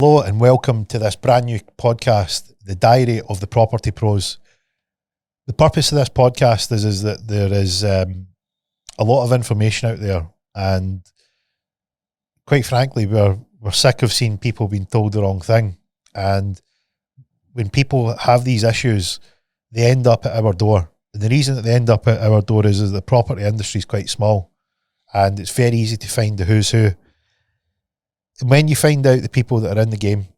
Hello and welcome to this brand new podcast, The Diary of the Property Pros. The purpose of this podcast is that there is a lot of information out there, and quite frankly, we're sick of seeing people being told the wrong thing. And when people have these issues, they end up at our door. And the reason that they end up at our door is the property industry is quite small, and it's very easy to find the who's who. And when you find out the people that are in the game,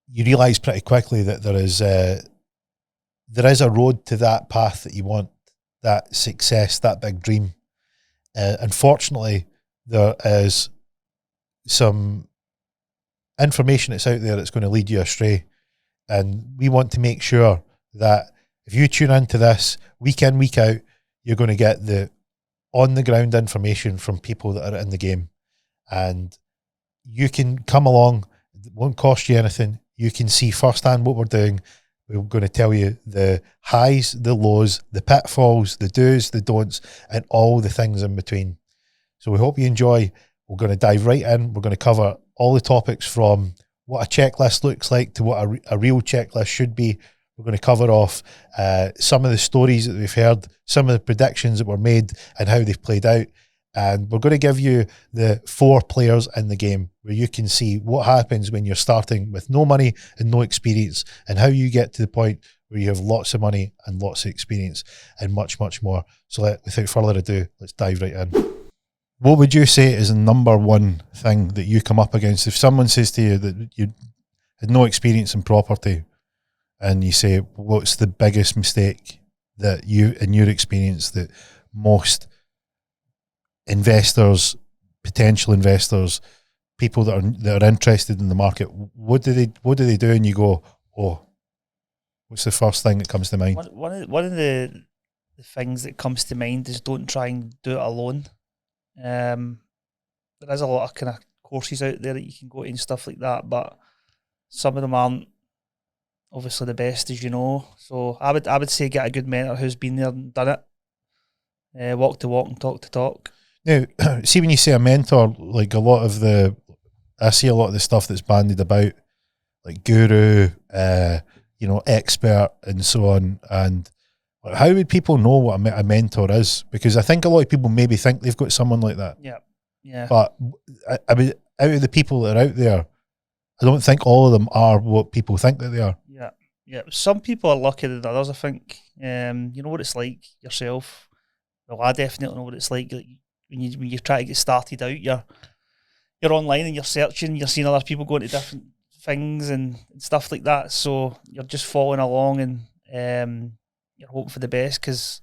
you realise pretty quickly that there is a road to that path that you want, that success, that big dream. Unfortunately, there is some information that's out there that's going to lead you astray. And we want to make sure that if you tune into this week in, week out, you're going to get the on-the-ground information from people that are in the game. And you can come along, it won't cost you anything. You can see firsthand what we're doing. We're going to tell you the highs, the lows, the pitfalls, the do's, the don'ts, and all the things in between. So we hope you enjoy. We're going to dive right in. We're going to cover all the topics from what a checklist looks like to what a real checklist should be. We're going to cover off some of the stories that we've heard, some of the predictions that were made and how they've played out. And we're going to give you the 4 players in the game where you can see what happens when you're starting with no money and no experience, and how you get to the point where you have lots of money and lots of experience and much, much more. So without further ado, let's dive right in. What would you say is the number one thing that you come up against? If someone says to you that you had no experience in property and you say, what's the biggest mistake that you, in your experience, that most investors, potential investors, people that are interested in the market, what do they do? And you go, oh, what's the first thing that comes to mind? One of the things that comes to mind is don't try and do it alone. There is a lot of kind of courses out there that you can go to and stuff like that, but some of them aren't obviously the best, as you know. So I would say get a good mentor who's been there and done it. Walk the walk and talk the talk. Now, see, when you say a mentor, like I see a lot of the stuff that's bandied about, like guru, expert and so on. And how would people know what a mentor is? Because I think a lot of people maybe think they've got someone like that. Yeah. But I mean, out of the people that are out there, I don't think all of them are what people think that they are. Yeah. Some people are luckier than others, I think. You know what it's like yourself. Well, I definitely know what it's like. When you try to get started out, you're online and you're searching, you're seeing other people going to different things and stuff like that. So you're just following along and you're hoping for the best, because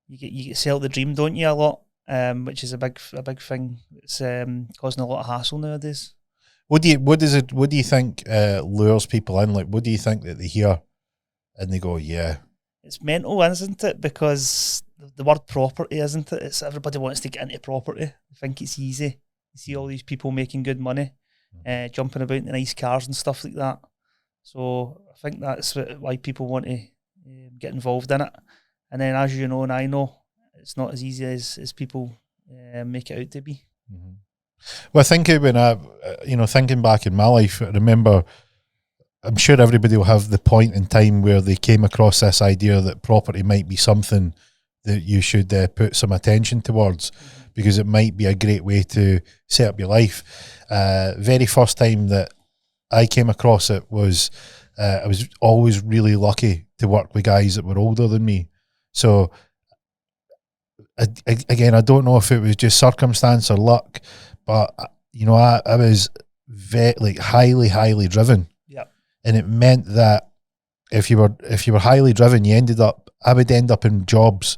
you get sell the dream, don't you, a lot, which is a big thing. It's causing a lot of hassle nowadays. What do you think lures people in? Like, what do you think that they hear and they go, yeah? It's mental, isn't it? Because the word property, isn't it? It's everybody wants to get into property. I think it's easy. You see all these people making good money, jumping about in nice cars and stuff like that. So I think that's why people want to get involved in it. And then, as you know and I know, it's not as easy as people make it out to be. Mm-hmm. Well, I think when thinking back in my life, I remember, I'm sure everybody will have the point in time where they came across this idea that property might be something that you should put some attention towards, because it might be a great way to set up your life. Very first time that I came across it was, I was always really lucky to work with guys that were older than me. So again, I don't know if it was just circumstance or luck, but I was highly driven. And it meant that if you were highly driven, I would end up in jobs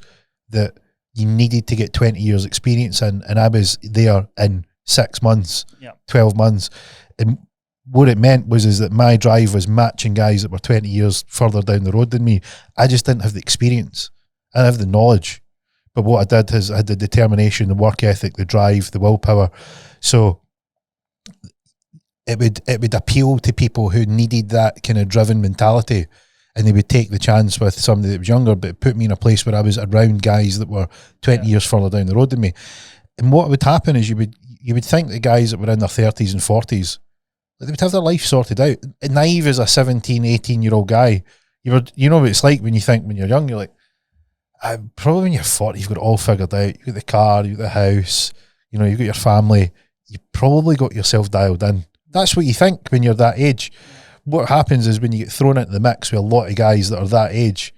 that you needed to get 20 years experience in, and I was there in 6 months, 12 months. And what it meant was that my drive was matching guys that were 20 years further down the road than me. I just didn't have the experience. I didn't have the knowledge. But what I did is I had the determination, the work ethic, the drive, the willpower. So it would appeal to people who needed that kind of driven mentality, and they would take the chance with somebody that was younger, but it put me in a place where I was around guys that were 20 years further down the road than me. And what would happen is you would think the guys that were in their 30s and 40s, Like, they would have their life sorted out. Naive as a 17, 18-year-old guy, you know what it's like when you think when you're young, you're like, probably when you're 40, you've got it all figured out. You've got the car, you've got the house, you know, you've got your family. You've probably got yourself dialed in. That's what you think when you're that age. What happens is when you get thrown into the mix with a lot of guys that are that age,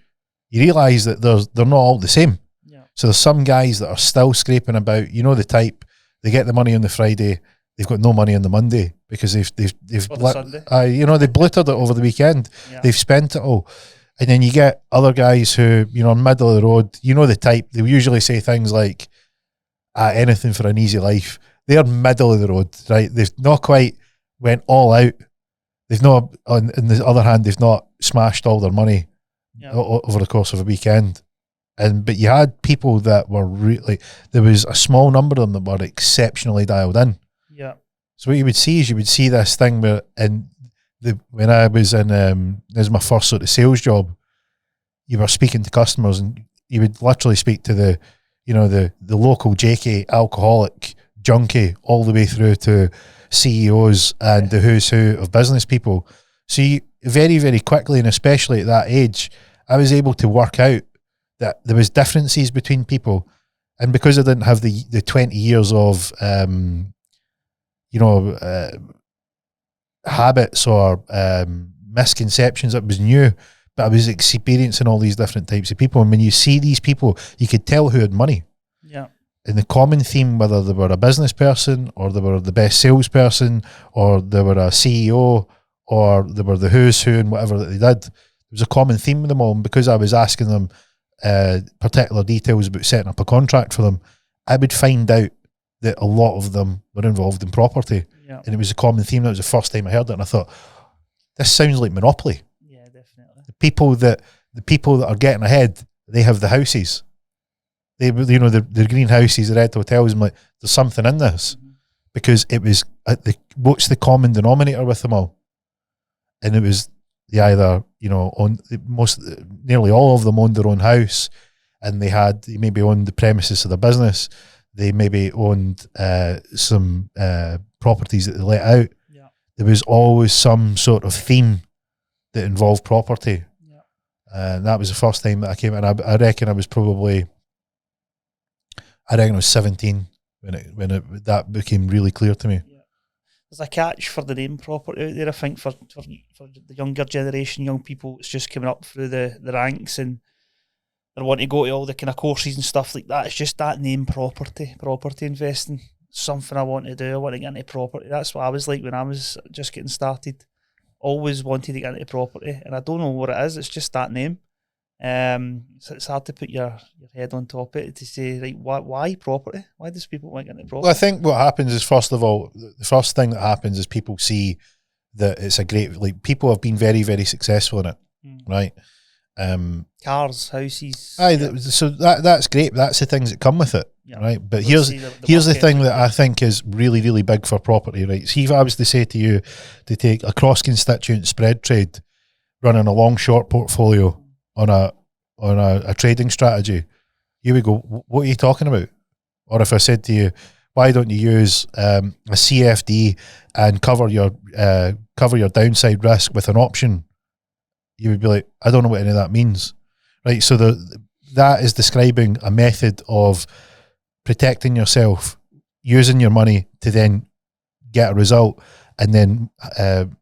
you realise that they're not all the same. Yeah. So there's some guys that are still scraping about. You know the type. They get the money on the Friday. They've got no money on the Monday because they've the Sunday. you know, they blittered it over the weekend. Yeah. They've spent it all. And then you get other guys who, you know, middle of the road. You know the type. They usually say things like, anything for an easy life. They're middle of the road, right? They've not quite went all out. They've not, on the other hand, they've not smashed all their money over the course of a weekend. But you had people that were really, there was a small number of them that were exceptionally dialed in. Yeah. So what you would see is this thing where, when I was in, this was my first sort of sales job, you were speaking to customers and you would literally speak to the local JK alcoholic junkie all the way through to CEOs and the who's who of business people. So you, very, very quickly, and especially at that age, I was able to work out that there was differences between people. And because I didn't have the 20 years of, habits or misconceptions, that was new, but I was experiencing all these different types of people. And when you see these people, you could tell who had money. Yeah. And the common theme, whether they were a business person or they were the best salesperson or they were a CEO or they were the who's who and whatever that they did, there was a common theme with them all. And because I was asking them particular details about setting up a contract for them, I would find out that a lot of them were involved in property. Yeah. And it was a common theme. That was the first time I heard it, and I thought, this sounds like Monopoly. Yeah, definitely. The people that are getting ahead, they have the houses. They, you know, the greenhouses, the red hotels. I'm like, there's something in this, because it was what's the common denominator with them all, and it was they either, you know, nearly all of them owned their own house, and they maybe owned the premises of their business. They maybe owned some properties that they let out. Yeah. There was always some sort of theme that involved property. Yeah. And that was the first time that I came in. I reckon I was 17 when that became really clear to me. Yeah. There's a catch for the name property out there, I think, for the younger generation, young people. It's just coming up through the ranks and they want to go to all the kind of courses and stuff like that. It's just that name property investing. Something I want to do. I want to get into property. That's what I was like when I was just getting started. Always wanted to get into property, and I don't know what it is. It's just that name. So it's hard to put your head on top of it to say, right, why property? Why does people want to get into property? Well, I think what happens is, first of all, the first thing that happens is people see that it's a great, like, people have been very, very successful in it, right? Cars, houses. So that's great. That's the things that come with it, right? But here's the thing that I think is really, really big for property, right? So if I was to say to you to take a cross-constituent spread trade, running a long-short portfolio on a trading strategy, you would go, what are you talking about? Or if I said to you, why don't you use a CFD and cover your downside risk with an option? You would be like, I don't know what any of that means, right? So that is describing a method of protecting yourself, using your money to then get a result, and then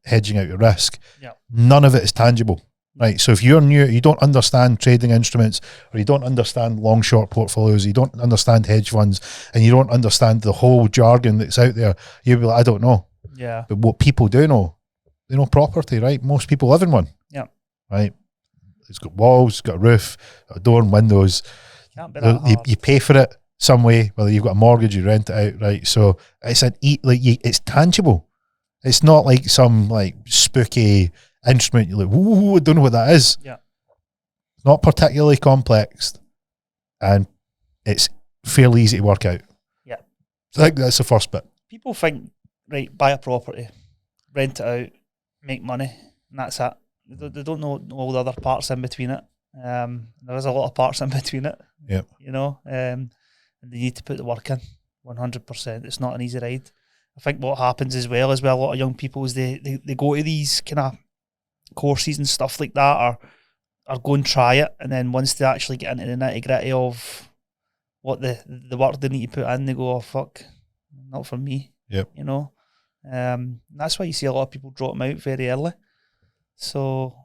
hedging out your risk. Yeah. None of it is tangible, right? So if you're new, you don't understand trading instruments, or you don't understand long short portfolios, you don't understand hedge funds, and you don't understand the whole jargon that's out there, you'll be like, I don't know. Yeah. But what people do know, they know property, right? Most people live in one. Yeah. Right? It's got walls, it's got a roof, got a door and windows. Can't be that hard. You pay for it some way, whether you've got a mortgage, you rent it out, right? So it's it's tangible. It's not like some like spooky instrument. You're like, ooh, I don't know what that is. Yeah. It's not particularly complex, and it's fairly easy to work out. Yeah. So I think that's the first bit. People think, right, buy a property, rent it out, make money, and that's it. They don't know all the other parts in between it. There is a lot of parts in between it. Yeah. You know, and they need to put the work in 100%. It's not an easy ride. think what happens as well a lot of young people is they go to these kind of courses and stuff like that, or go and try it, and then once they actually get into the nitty gritty of what the work they need to put in, they go, oh fuck, not for me. Yep. You know, that's why you see a lot of people drop them out very early. So,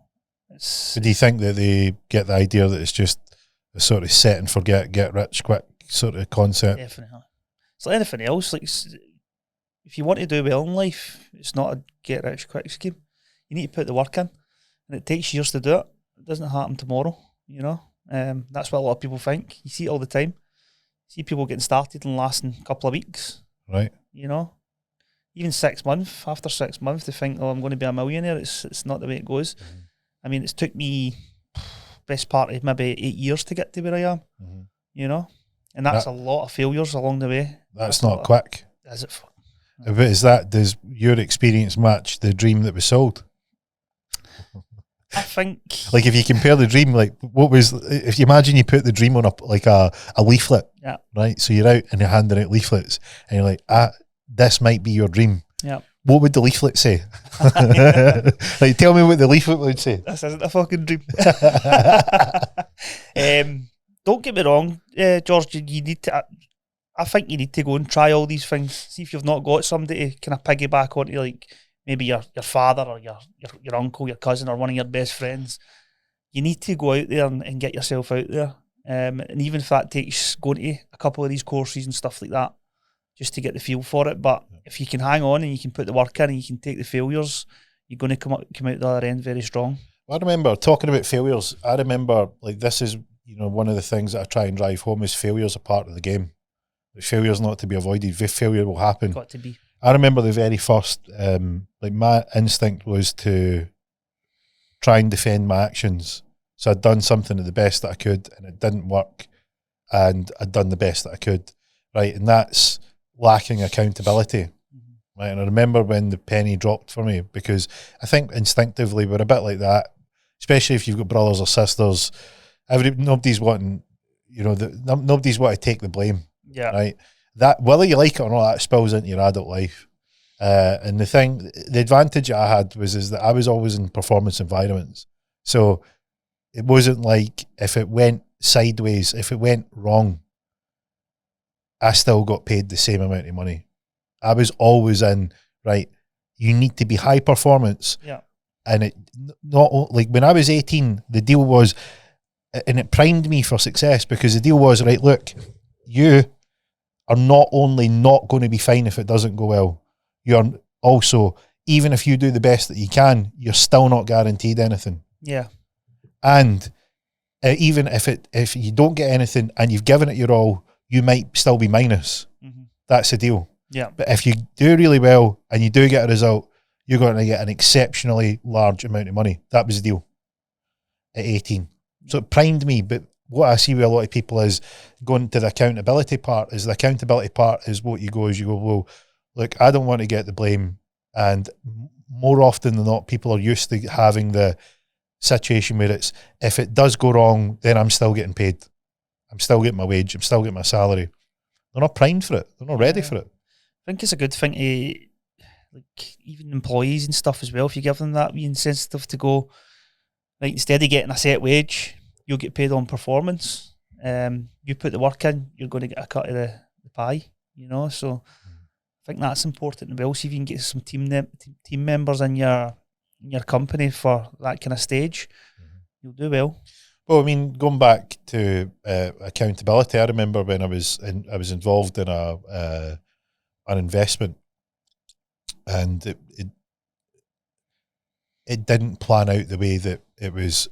do you think that they get the idea that it's just a sort of set and forget, get rich quick sort of concept? Definitely. It's like anything else. Like, if you want to do well in life, it's not a get rich quick scheme. You need to put the work in, and it takes years to do it. It doesn't happen tomorrow, you know. That's what a lot of people think. You see it all the time. You see people getting started and lasting a couple of weeks. Right. You know, even 6 months. After 6 months, they think, "Oh, I'm going to be a millionaire." It's not the way it goes. Mm-hmm. I mean, it's took me best part of maybe 8 years to get to where I am. Mm-hmm. You know, and that's a lot of failures along the way. That's not quick. Is it? But does your experience match the dream that was sold? I think, like, if you compare the dream, like, if you imagine you put the dream on a leaflet, yeah, right? So you're out and you're handing out leaflets, and you're like, this might be your dream. Yeah. What would the leaflet say? Like, tell me what the leaflet would say. This isn't a fucking dream. Don't get me wrong, George. You need to. I think you need to go and try all these things. See if you've not got somebody to kind of piggyback onto, like maybe your father or your uncle, your cousin, or one of your best friends. You need to go out there and get yourself out there. And even if that takes going to a couple of these courses and stuff like that, just to get the feel for it. But if you can hang on and you can put the work in and you can take the failures, you're going to come out the other end very strong. I remember talking about failures. I remember, like, this is, you know, one of the things that I try and drive home is failures are part of the game. Failure is not to be avoided. Failure will happen. Got to be. I remember the very first, like, my instinct was to try and defend my actions. So I'd done something the best that I could, and it didn't work, and I'd done the best that I could, right? And that's lacking accountability, right? And I remember when the penny dropped for me, because I think instinctively we're a bit like that, especially if you've got brothers or sisters. Nobody's wanting, you know, nobody's want to take the blame. Yeah. Right. That, whether you like it or not, that spills into your adult life. And the advantage I had is that I was always in performance environments. So it wasn't like if it went sideways, if it went wrong, I still got paid the same amount of money. I was always in, right, you need to be high performance. Yeah. And it not like when I was 18, the deal was, and it primed me for success, because the deal was, right, look, you are not only not going to be fine if it doesn't go well, you're also, even if you do the best that you can, you're still not guaranteed anything. Yeah. And even if you don't get anything and you've given it your all, you might still be minus. Mm-hmm. That's the deal. Yeah. But if you do really well and you do get a result, you're going to get an exceptionally large amount of money. That was the deal at 18. So it primed me. But what I see with a lot of people is going to the accountability part. Is the accountability part is what you go, well, look, I don't want to get the blame. And more often than not, people are used to having the situation where it's, if it does go wrong, then I'm still getting paid. I'm still getting my wage. I'm still getting my salary. They're not primed for it. They're not ready for it. I think it's a good thing to, like, even employees and stuff as well, if you give them that wee incentive to go, like, instead of getting a set wage, you'll get paid on performance. You put the work in, you're going to get a cut of the pie, you know. So I think that's important as well. See if you can get some team members in your company for that kind of stage, you'll do well. Well, I mean, going back to accountability, I remember when I was involved in an investment, and it didn't plan out the way that it was.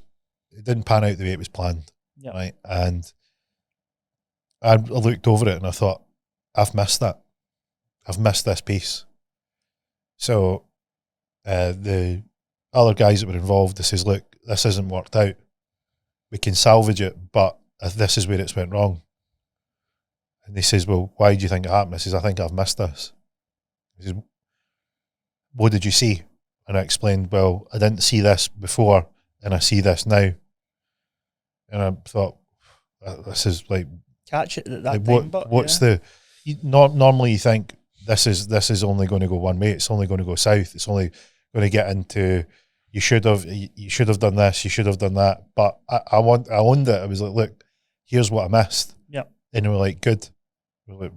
It didn't pan out the way it was planned, right? And I looked over it and I thought, I've missed that. I've missed this piece. So the other guys that were involved, they says, look, this hasn't worked out. We can salvage it, but this is where it's went wrong. And he says, well, why do you think it happened? I says, I think I've missed this. He says, what did you see? And I explained, well, I didn't see this before and I see this now. And I thought, this is like, catch it at that like time. But what's the, normally you think this is only going to go one way. It's only going to go south. It's only going to get into you should have done this, you should have done that. But I owned it. I was like, look, here's what I missed. Yeah. And they were like, good. We're like,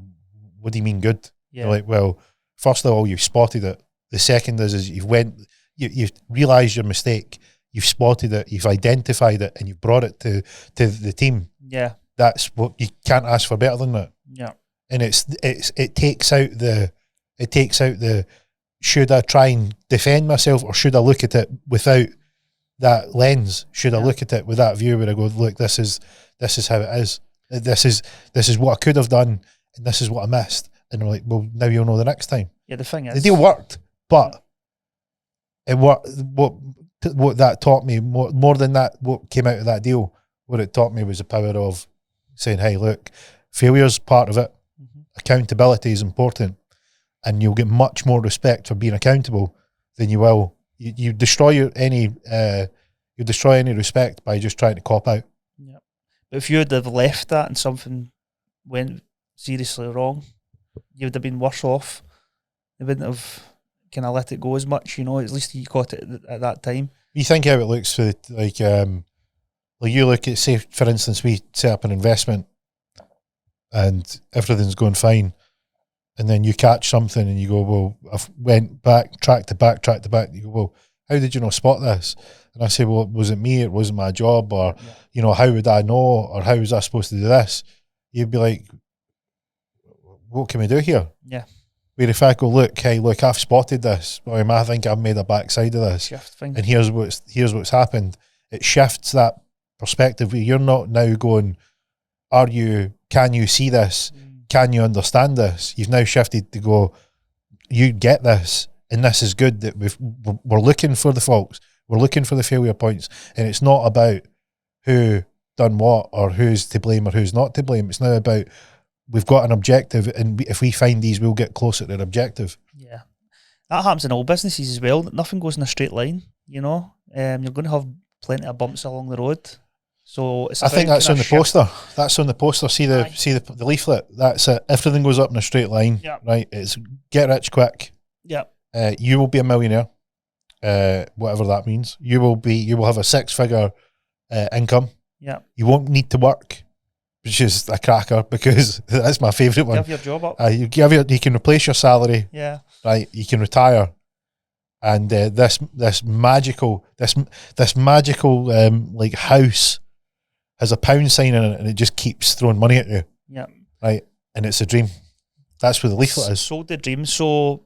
what do you mean good? Yeah. They're like, well, first of all, you've spotted it. The second is you've realised your mistake. You've spotted it. You've identified it, and you've brought it to the team. Yeah. That's what you can't ask for better than that. Yeah. And it takes out the should I try and defend myself or should I look at it without that lens? Should I look at it with that view where I go, look, this is how it is. This is what I could have done, and this is what I missed. And I'm like, well, now you'll know the next time. Yeah, the thing is, the deal worked, but it worked. What that taught me more than that, what came out of that deal, what it taught me was the power of saying, hey, look, failure's part of it. Accountability is important, and you'll get much more respect for being accountable than you will. You destroy any respect by just trying to cop out. Yeah, but if you would have left that and something went seriously wrong, you would have been worse off. You wouldn't have kind of let it go as much, At least you caught it at that time. You think how it looks for like you look at, say, for instance, we set up an investment and everything's going fine, and then you catch something and you go, well, I've went back, track to back. You go, well, how did you not spot this? And I say, well, was it me? It wasn't my job, or how would I know, or how was I supposed to do this? You'd be like, what can we do here? Yeah. Where if I go, look, I've spotted this. I think I've made a backside of this, and here's what's happened. It shifts that perspective. You're not now going, can you see this? Can you understand this? You've now shifted to go, you get this, and this is good that we're looking for the faults, we're looking for the failure points, and it's not about who done what or who's to blame or who's not to blame. It's now about we've got an objective, and if we find these, we'll get closer to the objective. Yeah, that happens in all businesses as well. Nothing goes in a straight line, You're going to have plenty of bumps along the road. So it's I think that's on the poster. That's on the poster. See the leaflet. That's it. Everything goes up in a straight line. Yeah. Right. It's get rich quick. Yeah. You will be a millionaire. Whatever that means. You will have a 6-figure income. Yeah. You won't need to work, which is a cracker because that's my favourite one. Give your job up. You can replace your salary. Yeah. Right. You can retire. And this magical like house has a pound sign in it, and it just keeps throwing money at you. Yeah. Right. And it's a dream. That's where the leaflet is. Sold the dream. So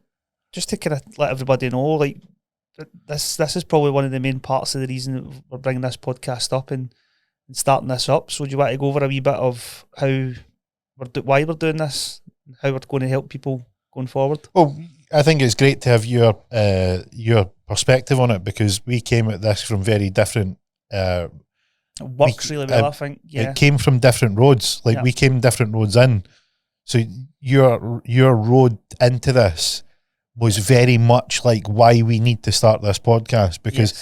just to kind of let everybody know, like this is probably one of the main parts of the reason that we're bringing this podcast up and starting this up. So do you want to go over a wee bit of why we're doing this, and how we're going to help people going forward? Well, I think it's great to have your perspective on it, because we came at this from very different. It works really well, I think. Yeah, it came from different roads. Like we came different roads in. So your road into this was very much like why we need to start this podcast, because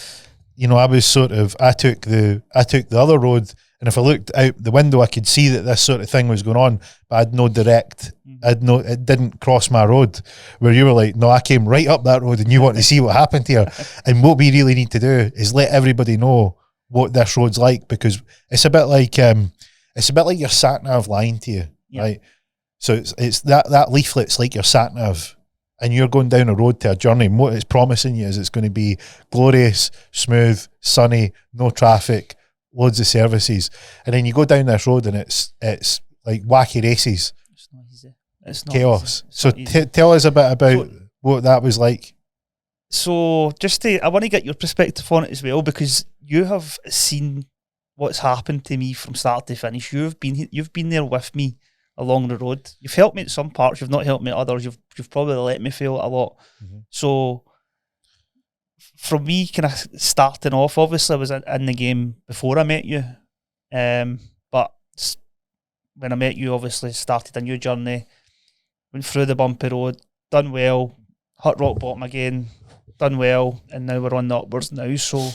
I took the other road, and if I looked out the window, I could see that this sort of thing was going on, but I'd no direct. It didn't cross my road. Where you were like, no, I came right up that road, and you want to see what happened here. And what we really need to do is let everybody know what this road's like, because it's a bit like your sat nav lying to you, right? So it's that leaflet's like your sat nav, and you're going down a road to a journey, and what it's promising you is it's going to be glorious, smooth, sunny, no traffic, loads of services, and then you go down this road and it's like wacky races. It's not easy. It's not chaos. Easy. So tell us a bit about what that was like. So I want to get your perspective on it as well, because you have seen what's happened to me from start to finish. You've been there with me along the road. You've helped me at some parts. You've not helped me at others. You've probably let me fail a lot. Mm-hmm. So from me kind of starting off, obviously I was in the game before I met you. But when I met you, obviously started a new journey, went through the bumpy road, done well, hit rock bottom again, done well, and now we're on the upwards now. So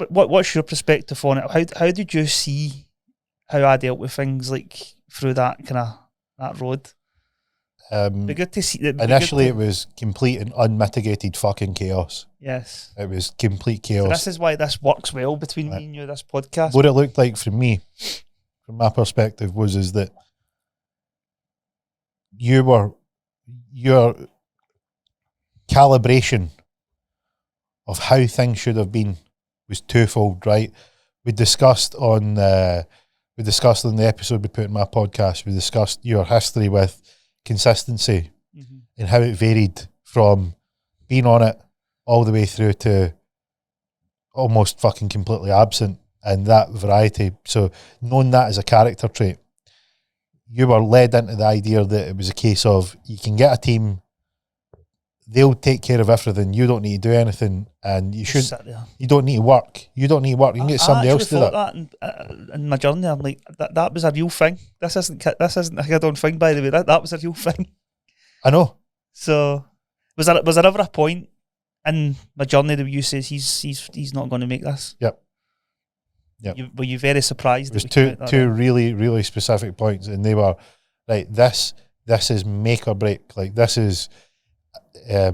what's your perspective on it? How did you see how I dealt with things like through that road? Be good to see. Initially, it was complete and unmitigated fucking chaos. Yes. It was complete chaos. So this is why this works well between me and you, this podcast. What it looked like for me, from my perspective, is that your calibration of how things should have been was twofold, right? We discussed on the episode we put in my podcast, we discussed your history with consistency and how it varied from being on it all the way through to almost fucking completely absent, and that variety. So knowing that as a character trait, you were led into the idea that it was a case of you can get a team, they'll take care of everything, you don't need to do anything, and you don't need to work. You don't need to work. You can get somebody else to do that. In my journey, I'm like, that was a real thing. This isn't a kid-on thing, by the way. That was a real thing. I know. So was there ever a point in my journey that you says he's not going to make this? Yep. Were you very surprised? There was two really, really specific points, and they were like, this is make or break. Like this is a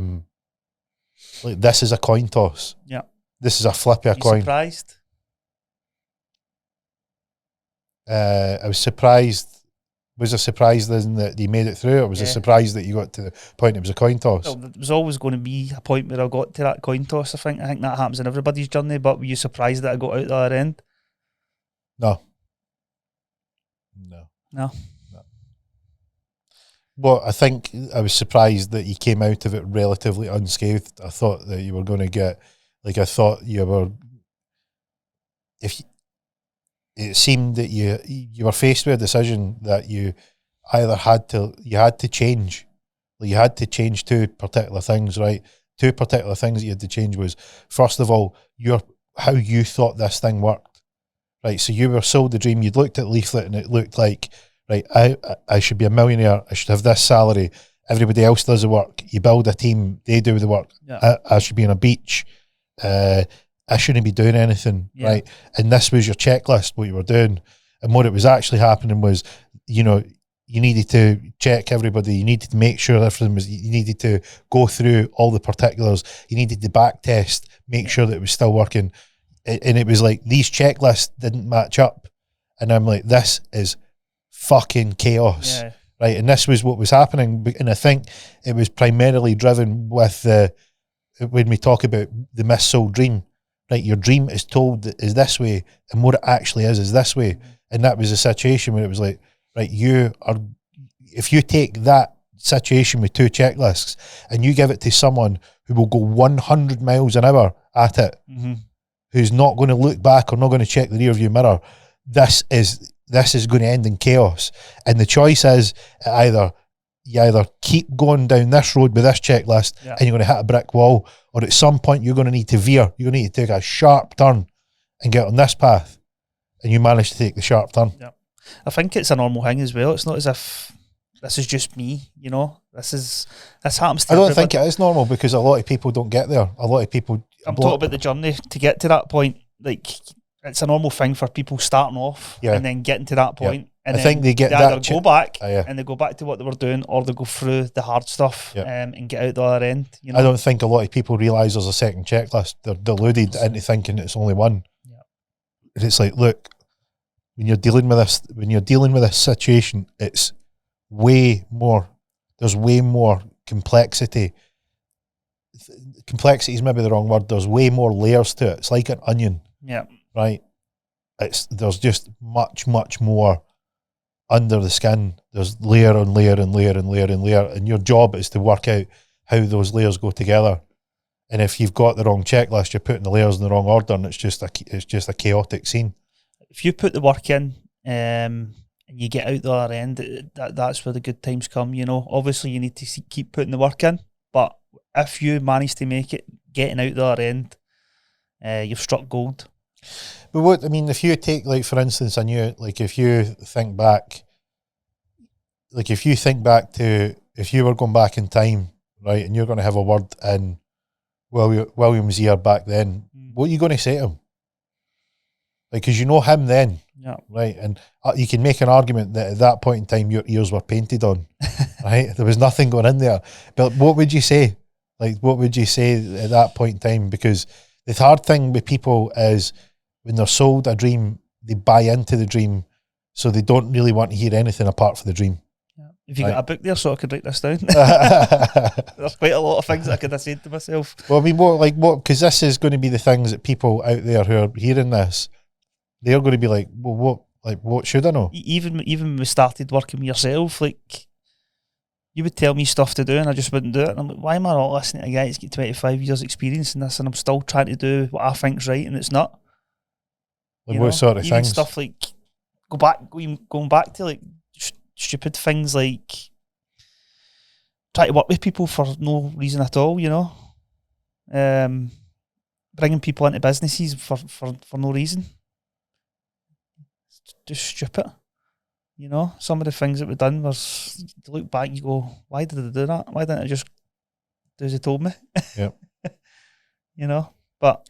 coin toss. Yeah. This is a flip of a coin. Surprised? I was surprised. Was I surprised then that you made it through, or was I surprised that you got to the point it was a coin toss? Well, there was always going to be a point where I got to that coin toss, I think that happens in everybody's journey, but were you surprised that I got out the other end? No. Well, I think I was surprised that you came out of it relatively unscathed. I thought that you were going to get, I thought you were, it seemed that you were faced with a decision that you either had to change. You had to change two particular things, right? Two particular things that you had to change was, first of all, how you thought this thing worked, right? So you were sold the dream. You'd looked at the leaflet and it looked like, right, I should be a millionaire. I should have this salary. Everybody else does the work. You build a team. They do the work. Yeah. I should be on a beach. I shouldn't be doing anything, right? And this was your checklist, what you were doing. And what it was actually happening was, you needed to check everybody. You needed to make sure everything was, you needed to go through all the particulars. You needed to back test, make sure that it was still working. And it was like, these checklists didn't match up. And I'm like, this is fucking chaos, right? And this was what was happening. And I think it was primarily driven with when we talk about the missold dream, right? Your dream is told that is this way, and what it actually is this way. And that was a situation where it was like, right, if you take that situation with two checklists and you give it to someone who will go 100 miles an hour at it, who's not going to look back or not going to check the rear view mirror, this is going to end in chaos. And the choice is you either keep going down this road with this checklist and you're going to hit a brick wall, or at some point you're going to need to veer. You're going to need to take a sharp turn and get on this path. And you manage to take the sharp turn. Yeah. I think it's a normal thing as well. It's not as if this is just me, this happens to I don't everybody. think it is normal, because a lot of people don't get there. A lot of people... I'm talking about the journey to get to that point. Like, it's a normal thing for people starting off and then getting to that point. And I think they get either go back and they go back to what they were doing, or they go through the hard stuff and get out the other end. I don't think a lot of people realise there's a second checklist. They're deluded into thinking it's only one. Yeah. And it's like, look, when you're dealing with this situation, it's way more. There's way more complexity. Complexity is maybe the wrong word. There's way more layers to it. It's like an onion. Yeah. Right. There's just much more under the skin. There's layer on layer and layer and layer and layer, and your job is to work out how those layers go together. And if you've got the wrong checklist, you're putting the layers in the wrong order, and it's just a chaotic scene. If you put the work in and you get out the other end, that's where the good times come. Obviously you need to keep putting the work in, but if you manage to make it getting out the other end, you've struck gold. But if you take, for instance, if you think back to, if you were going back in time, right, and you're going to have a word in William's ear back then, what are you going to say to him? Because you know him then. Yeah. Right. And you can make an argument that at that point in time, your ears were painted on, right? There was nothing going in there. But what would you say? Like, what would you say at that point in time? Because the hard thing with people is when they're sold a dream, they buy into the dream, so they don't really want to hear anything apart from the dream. Yeah. Have you got a book there so I could write this down? There's quite a lot of things I could have said to myself. Well, I mean, what? Because this is going to be the things that people out there who are hearing this, they're going to be like, well, what should I know? Even when we started working with yourself, like, you would tell me stuff to do and I just wouldn't do it. And I'm like, why am I not listening to a guy that's got 25 years experience in this and I'm still trying to do what I think's right and it's not? Like, what sort of even things? Stuff like going back to like stupid things like try to work with people for no reason at all, you know. Bringing people into businesses for no reason. It's just stupid. You know, some of the things that were done was, to look back, you go, why did I do that? Why didn't I just do as they told me? Yep. You know, but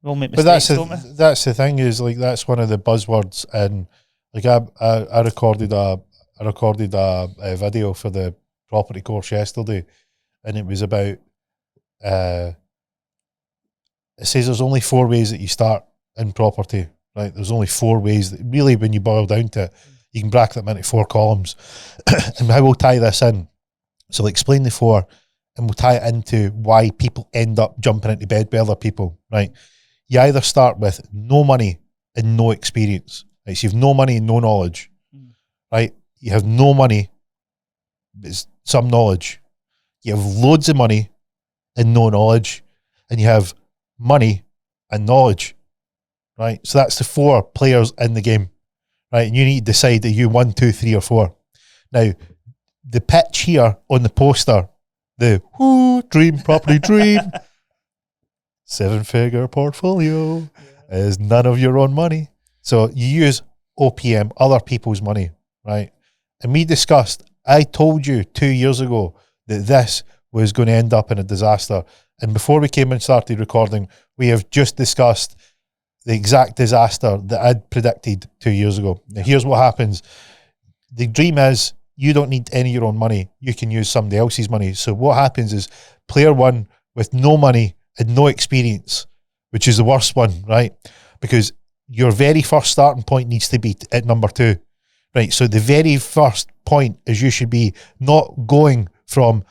we'll make mistakes, but that's the thing is, like, that's one of the buzzwords. And like, I recorded a video for the property course yesterday, and it was about it says there's only 4 ways that you start in property. Right, there's only 4 ways that really, when you boil down to it, you can bracket them into 4 columns. And how we'll tie this in. So, we'll explain the 4, and we'll tie it into why people end up jumping into bed with other people. Right, you either start with no money and no experience. Right, so you have no money and no knowledge. Right, you have no money, but it's some knowledge. You have loads of money and no knowledge, and you have money and knowledge. Right, so that's the 4 players in the game, right? And you need to decide, are you 1, 2, 3, or 4? Now, the pitch here on the poster, the dream property dream, 7-figure portfolio is none of your own money. So you use OPM, other people's money, right? And we discussed, I told you 2 years ago that this was going to end up in a disaster. And before we came and started recording, we have just discussed the exact disaster that I'd predicted 2 years ago. Now, here's what happens. The dream is you don't need any of your own money. You can use somebody else's money. So what happens is player 1 with no money and no experience, which is the worst one, right? Because your very first starting point needs to be at number 2, right? So the very first point is you should be not going from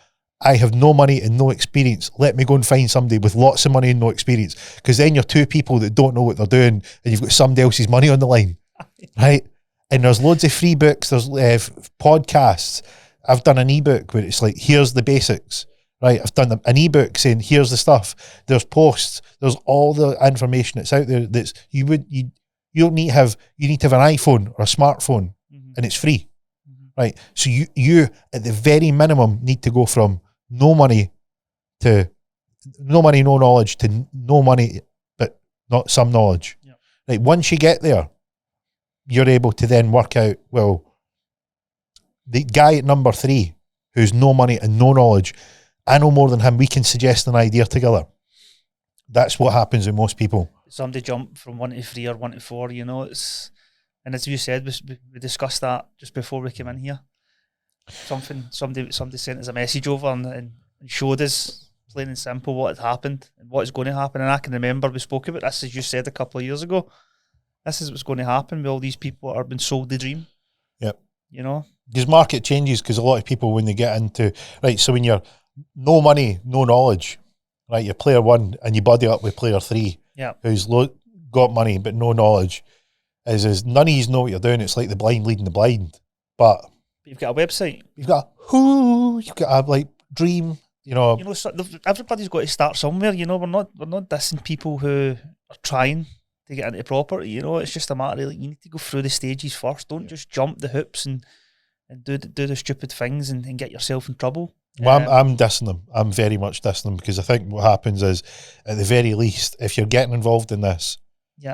I have no money and no experience, let me go and find somebody with lots of money and no experience, because then you're 2 people that don't know what they're doing and you've got somebody else's money on the line, right? And there's loads of free books, there's podcasts. I've done an ebook where it's like, here's the basics, right? I've done an ebook saying, here's the stuff. There's posts, there's all the information that's out there that's you don't need to have, you need to have an iPhone or a smartphone, and it's free, right? So you at the very minimum need to go from no money, no knowledge, to no money, but not some knowledge. Yep. Right. Once you get there, you're able to then work out, well, the guy at number 3 who's no money and no knowledge, I know more than him. We can suggest an idea together. That's what happens with most people. Somebody jump from 1 to 3 or 1 to 4, you know, and as you said, we discussed that just before we came in here. Somebody sent us a message over and showed us plain and simple what had happened and what is going to happen. And I can remember we spoke about this, as you said, a couple of years ago. This is what's going to happen with all these people that are being sold the dream. Yep. You know? Because market changes, because a lot of people, when they get into, right, so when you're no money, no knowledge, right, you're player 1 and you buddy up with player 3, who's got money but no knowledge, is none of you know what you're doing. It's like the blind leading the blind. But you've got a website. You've got a dream. You know, everybody's got to start somewhere. You know, we're not dissing people who are trying to get into property. You know, it's just a matter of, like, you need to go through the stages first. Don't just jump the hoops and do the stupid things and get yourself in trouble. Well, I'm dissing them. I'm very much dissing them, because I think what happens is, at the very least, if you're getting involved in this,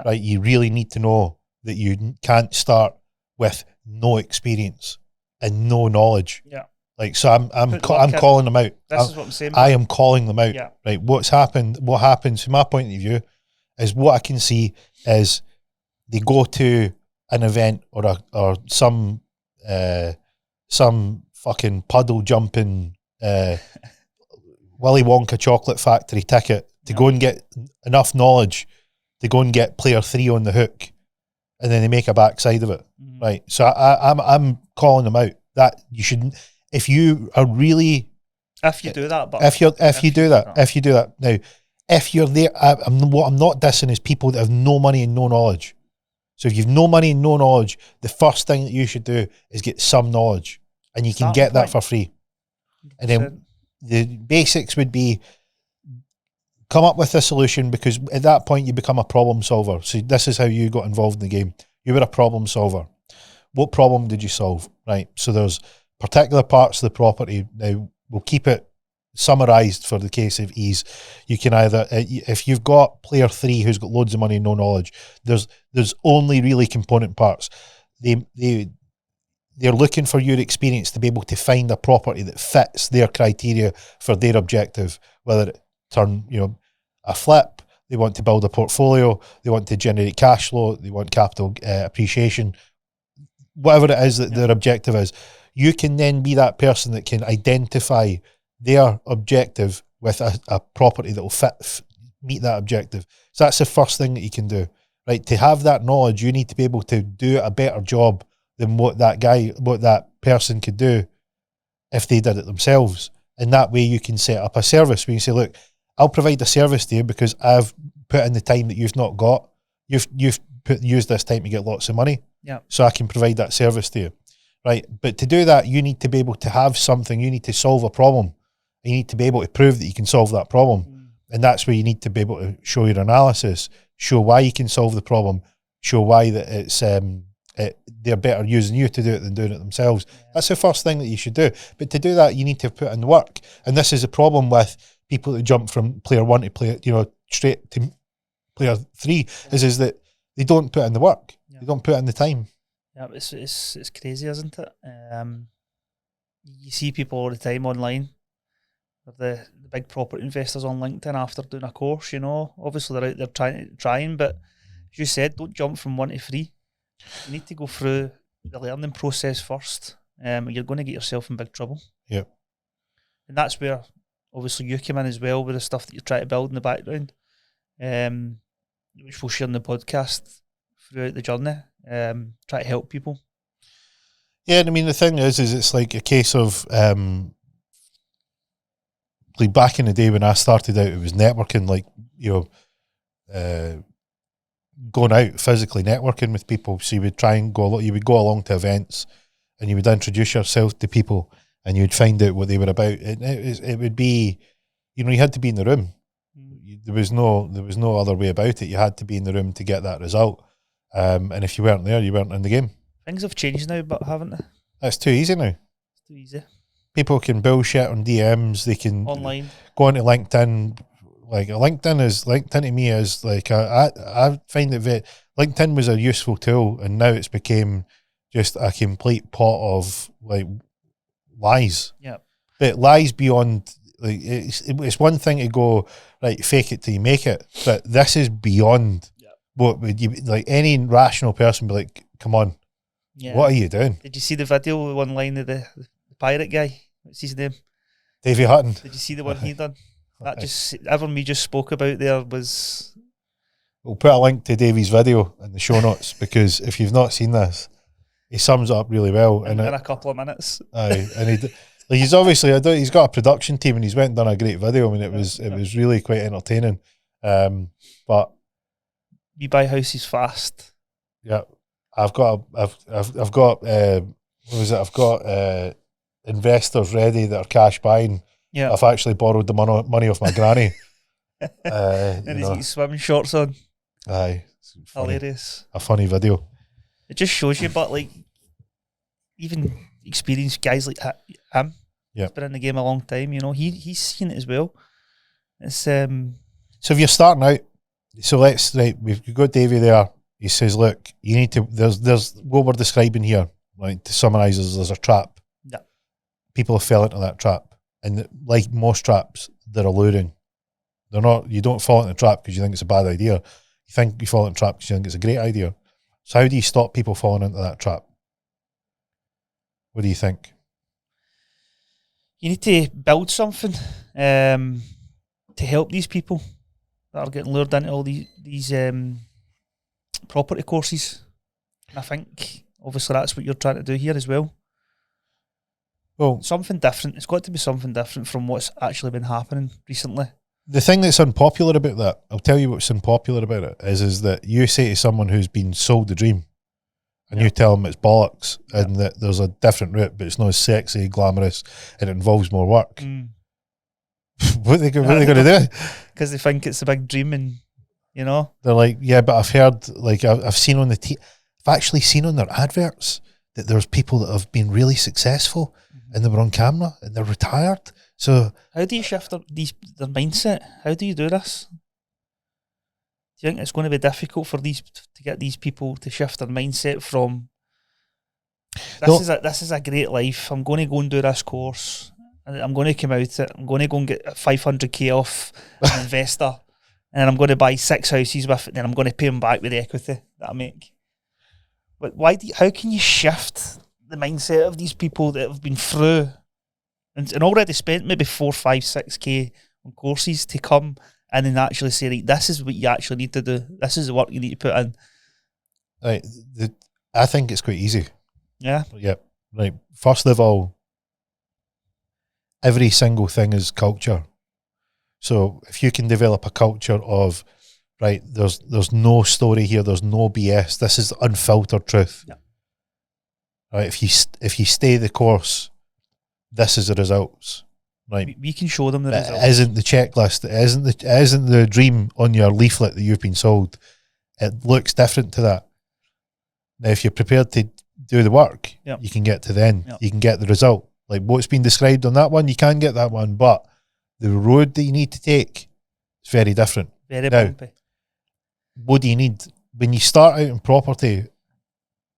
right, you really need to know that you can't start with no experience and no knowledge. Yeah. Like, so I'm calling them out. This is what I'm saying. I am calling them out. Yeah. Right. What happens from my point of view is, what I can see is they go to an event or some fucking puddle jumping Willy Wonka chocolate factory ticket to go and get enough knowledge to go and get player 3 on the hook, and then they make a backside of it, right? So I'm calling them out that you shouldn't. If you are really, if you do that, but if you do that now, if you're there, what I'm not dissing is people that have no money and no knowledge. So if you've no money and no knowledge, the first thing that you should do is get some knowledge, and you can get that for free. And then the basics would be come up with a solution, because at that point you become a problem solver. So this is how you got involved in the game. You were a problem solver. What problem did you solve? Right. So there's particular parts of the property. Now we'll keep it summarized for the case of ease. You can either, if you've got player 3 who's got loads of money and no knowledge, there's only really component parts. They're looking for your experience to be able to find a property that fits their criteria for their objective, whether it turn, a flip, they want to build a portfolio, they want to generate cash flow, they want capital appreciation, whatever it is that their objective is. You can then be that person that can identify their objective with a property that will meet that objective. So that's the first thing that you can do, right? To have that knowledge, you need to be able to do a better job than what that person could do if they did it themselves. And that way you can set up a service where you say, look, I'll provide a service to you because I've put in the time that you've not got. You've used this time to get lots of money. Yeah. So I can provide that service to you. Right. But to do that, you need to be able to have something. You need to solve a problem. You need to be able to prove that you can solve that problem. And that's where you need to be able to show your analysis, show why you can solve the problem, show why that it's they're better using you to do it than doing it themselves. That's the first thing that you should do. But to do that, you need to put in the work. And this is a problem with people that jump from player 1 to player, straight to player 3, is that they don't put in the work. They don't put in the time. Yeah, it's crazy, isn't it? You see people all the time online, the big property investors on LinkedIn after doing a course. Obviously they're out there trying, but as you said, don't jump from 1 to 3. You need to go through the learning process first. You're going to get yourself in big trouble. Yep. And that's where obviously you come in as well with the stuff that you try to build in the background, which we'll share in the podcast throughout the journey. Try to help people. Yeah, and I mean the thing is it's like a case of like back in the day when I started out, it was networking, like going out physically networking with people. So you would try and go along to events, and you would introduce yourself to people, and you would find out what they were about. It would be, you had to be in the room. There was no other way about it. You had to be in the room to get that result. And if you weren't there, you weren't in the game. Things have changed now, but haven't they? It's too easy now. It's too easy. People can bullshit on DMs. They can online go onto LinkedIn. Like LinkedIn to me is like I find it LinkedIn was a useful tool, and now it's became just a complete pot of like lies. Yeah, but lies beyond. Like it's one thing to go right, fake it till you make it, but this is beyond. What would you like? Any rational person be like, come on, what are you doing? Did you see the video online of the pirate guy? What's his name? Davey Hutton. Did you see the one he done? That everyone we just spoke about there was. We'll put a link to Davey's video in the show notes, because if you've not seen this, he sums it up really well in a couple of minutes. Aye, and he's obviously he's got a production team, and he's went and done a great video. I mean, it was really quite entertaining. But we buy houses fast. Yeah, I've got investors ready that are cash buying. Yeah, I've actually borrowed the money off my granny. And he's got swimming shorts on. Aye, hilarious. A funny video. It just shows you, but like even experienced guys like him, he's been in the game a long time. He's seen it as well. It's so if you're starting out, so we've got Davey there. He says, look, you need to. There's what we're describing here. Right, to summarise, there's a trap. Yeah, people have fell into that trap, and like most traps, they're alluring. They're not. You don't fall into the trap because you think it's a bad idea. You fall into the trap because you think it's a great idea. So how do you stop people falling into that trap? What do you think? You need to build something to help these people that are getting lured into all these property courses. And I think obviously that's what you're trying to do here as well. Well, something different. It's got to be something different from what's actually been happening recently. The thing that's unpopular about that, I'll tell you what's unpopular about it, is that you say to someone who's been sold the dream, and you tell them it's bollocks, and that there's a different route, but it's not as sexy, glamorous, and it involves more work. What are they going to do? Because they think it's a big dream, and you know, they're like, yeah, but I've heard, like, I've seen on I've actually seen on their adverts that there's people that have been really successful, and they were on camera, and they're retired. So how do you shift their mindset? How do you do this? Do you think it's going to be difficult for to get these people to shift their mindset from this is a great life, I'm going to go and do this course, and I'm going to come out it, I'm going to go and get 500k off an investor, and I'm going to buy 6 houses with it, and then I'm going to pay them back with the equity that I make? But how can you shift the mindset of these people that have been through and already spent maybe 4, 5, 6k on courses to come and then actually say, right, this is what you actually need to do. This is the work you need to put in. Right. I think it's quite easy. Yeah. Yep. Right. First of all, every single thing is culture. So if you can develop a culture of, right, there's no story here, there's no BS, this is unfiltered truth. Yeah. Right. If you stay the course, this is the results. Right. We can show them the results. It isn't the checklist. It isn't the dream on your leaflet that you've been sold. It looks different to that. Now, if you're prepared to do the work, you can get to the end. You can get the result. Like what's been described on that one, you can get that one, but the road that you need to take is very different. Very bumpy. What do you need? When you start out in property,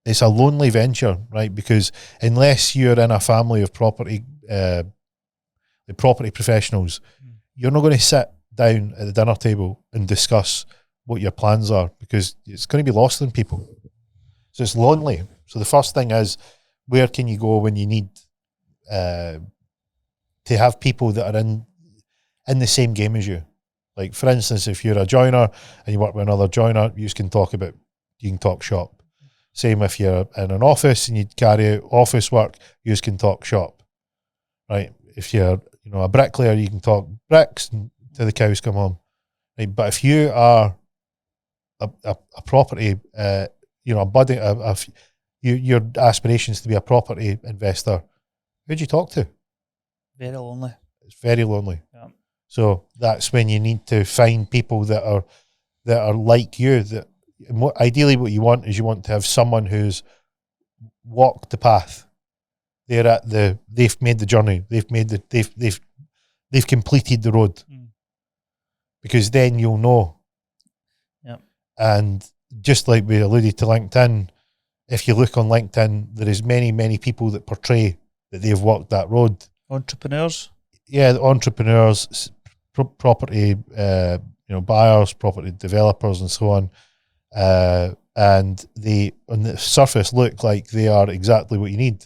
it's a lonely venture, right? Because unless you're in a family of property professionals, you're not going to sit down at the dinner table and discuss what your plans are, because it's going to be lost in people. So it's lonely. So the first thing is, where can you go when you need to have people that are in the same game as you? Like, for instance, if you're a joiner and you work with another joiner, you can talk shop. Same if you're in an office and you carry out office work, you can talk shop, right? If you're, a bricklayer, you can talk bricks until the cows come home, right? But if you are a property, your aspirations to be a property investor, who do you talk to? Very lonely. It's very lonely. Yeah. So that's when you need to find people that are like you. Ideally, what you want is you want to have someone who's walked the path. They've made the journey. They've completed the road. Because then you'll know. Yeah. And just like we alluded to LinkedIn, if you look on LinkedIn, there is many, many people that portray that they've walked that road. Entrepreneurs. Yeah, entrepreneurs, property, buyers, property developers, and so on. And they, on the surface, look like they are exactly what you need.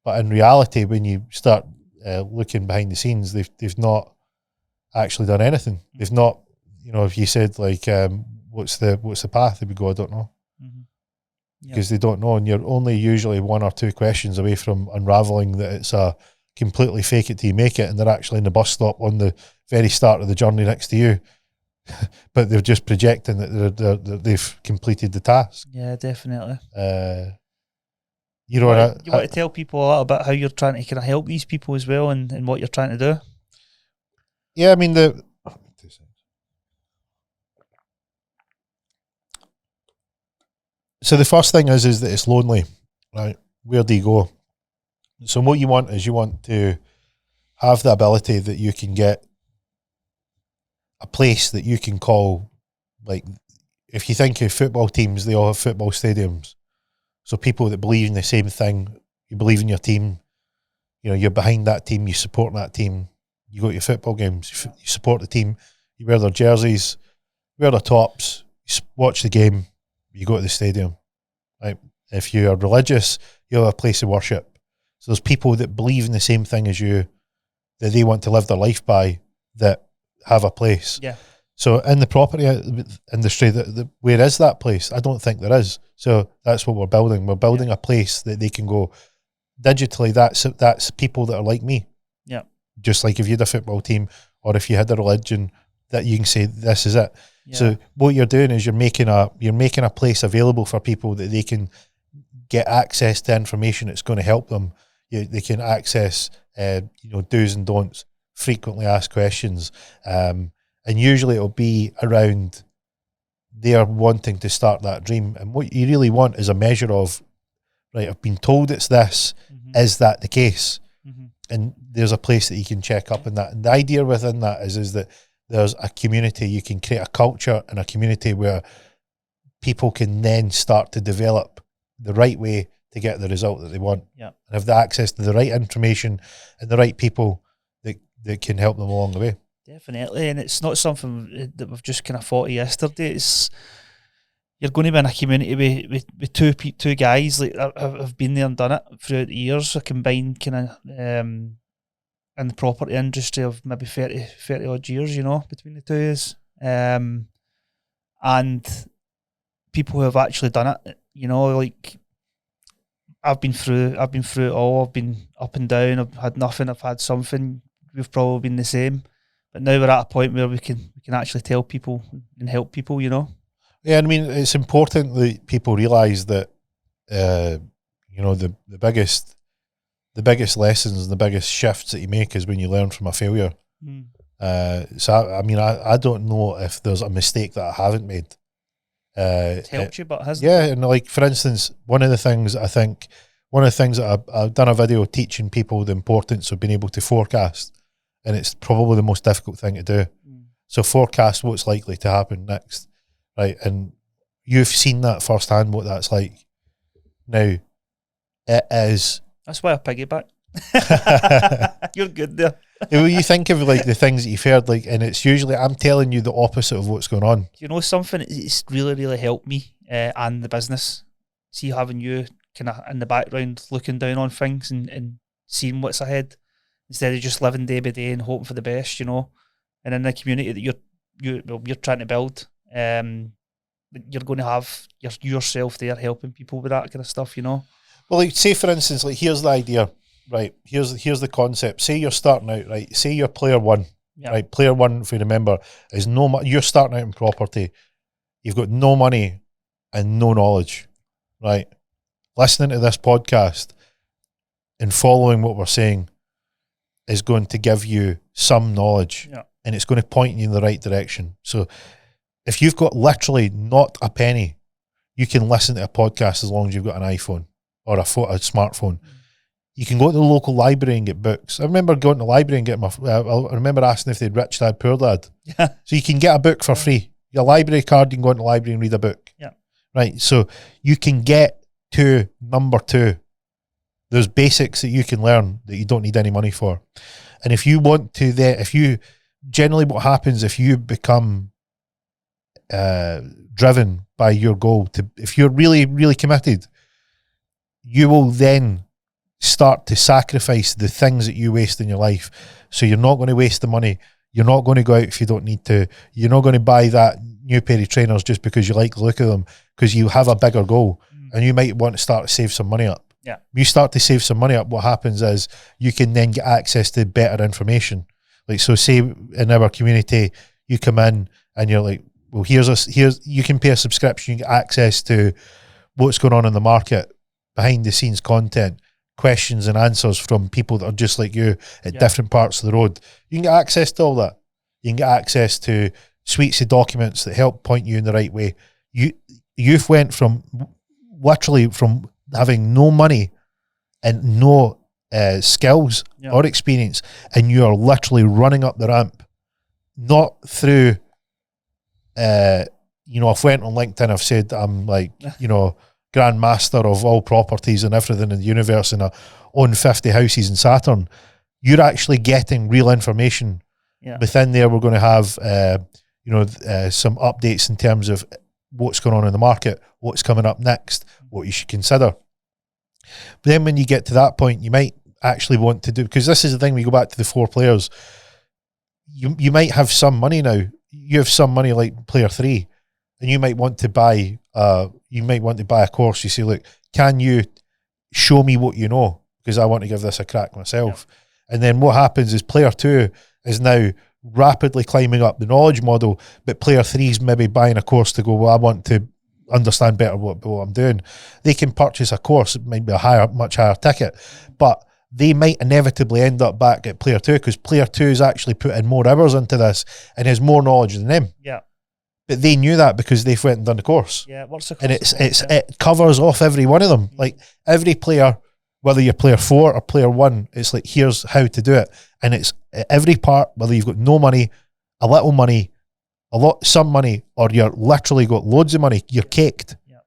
But in reality, when you start looking behind the scenes, they've not actually done anything. They've not, if you said like, what's the path, they would go, I don't know. Because they don't know, and you're only usually 1 or 2 questions away from unraveling that it's a completely fake it till you make it, and they're actually in the bus stop on the very start of the journey next to you. But they're just projecting that they've completed the task. Yeah, definitely. You want to tell people a little bit how you're trying to kind of help these people as well, and what you're trying to do? Yeah, I mean so the first thing is that it's lonely, right? Where do you go? So what you want is you want to have the ability that you can get a place that you can call, like, if you think of football teams, they all have football stadiums. So people that believe in the same thing, you believe in your team, you're behind that team, you support that team, you go to your football games, you support the team, you wear their jerseys, wear their tops, you watch the game, you go to the stadium. right? If you are religious, you have a place of worship. So there's people that believe in the same thing as you, that they want to live their life by, that have a place. Yeah. So in the property industry, where is that place? I don't think there is. So that's what we're building. We're building a place that they can go digitally. That's people that are like me. Yeah. Just like if you had a football team or if you had a religion, that you can say this is it. Yeah. So what you're doing is you're making a place available for people that they can get access to information that's going to help them. They can access do's and don'ts, frequently asked questions, and usually it'll be around their wanting to start that dream. And what you really want is a measure of, right, I've been told it's this, is that the case? And there's a place that you can check up in that. And the idea within that is that there's a community. You can create a culture and a community where people can then start to develop the right way to get the result that they want. Yeah. And have the access to the right information and the right people that can help them along the way. Definitely. And it's not something that we've just kind of thought of yesterday. You're going to be in a community with two guys like I've been there and done it throughout the years. A combined kind of in the property industry of maybe 30 odd years, between the two of us. And people who have actually done it, like I've been through it all. I've been up and down. I've had nothing. I've had something. We've probably been the same, but now we're at a point where we can actually tell people and help people. Yeah, I mean, it's important that people realise that, the biggest lessons and the biggest shifts that you make is when you learn from a failure. I don't know if there's a mistake that I haven't made. It's helped you, but hasn't? Yeah, and like for instance, one of the things that I've done a video teaching people the importance of being able to forecast, and it's probably the most difficult thing to do. So forecast what's likely to happen next. Right, and you've seen that firsthand, what that's like. Now, it is. That's why I piggyback. You're good there. When you think of like the things that you've heard, like, and it's usually I'm telling you the opposite of what's going on. Something? It's really, really helped me and the business. See, having you kind of in the background, looking down on things and seeing what's ahead, instead of just living day by day and hoping for the best. And in the community that you're trying to build. You're going to have yourself there helping people with that kind of stuff, Well, like say for instance, like here's the idea, right? Here's the concept. Say you're starting out, right? Say you're player one, right? Player one, if you remember, is you're starting out in property. You've got no money and no knowledge, right? Listening to this podcast and following what we're saying is going to give you some knowledge, and it's going to point you in the right direction. So if you've got literally not a penny, you can listen to a podcast as long as you've got an iPhone or a smartphone. You can go to the local library and get books. I remember going to the library and getting I remember asking if they'd Rich Dad, Poor Dad. Yeah. So you can get a book for free. Your library card, you can go into the library and read a book. Yeah. Right. So you can get to number 2. There's basics that you can learn that you don't need any money for. And if you want to, generally what happens if you become driven by your goal, if you're really, really committed, you will then start to sacrifice the things that you waste in your life. So you're not going to waste the money. You're not going to go out if you don't need to. You're not going to buy that new pair of trainers just because you like the look of them, because you have a bigger goal and you might want to start to save some money up. Yeah. You start to save some money up, what happens is you can then get access to better information. Like, so say in our community, you come in and you're like, well, here's you can pay a subscription, you get access to what's going on in the market, behind the scenes content, questions and answers from people that are just like you at different parts of the road. You can get access to all that. You can get access to suites of documents that help point you in the right way. You've went from literally from having no money and no skills or experience, and you are literally running up the ramp, not through I've went on LinkedIn, I've said that I'm like, grand master of all properties and everything in the universe, and I own 50 houses in Saturn. You're actually getting real information. Within there, we're going to have, some updates in terms of what's going on in the market, what's coming up next, what you should consider. But then when you get to that point, you might actually want to do, because this is the thing, we go back to the 4 players, you might have some money now. You have some money like player 3, and you might want to buy a course. You say, look, can you show me what you know? Because I want to give this a crack myself. And then what happens is player 2 is now rapidly climbing up the knowledge model, but player 3 is maybe buying a course to go, well, I want to understand better what I'm doing. They can purchase a course, it might be much higher ticket, but they might inevitably end up back at player 2 because player 2 is actually putting more hours into this and has more knowledge than them. Yeah. But they knew that because they've went and done the course. Yeah, what's the course? And it covers off every one of them. Like every player, whether you're player 4 or player 1, it's like, here's how to do it. And it's every part, whether you've got no money, a little money, some money, or you're literally got loads of money, you're caked. Yeah.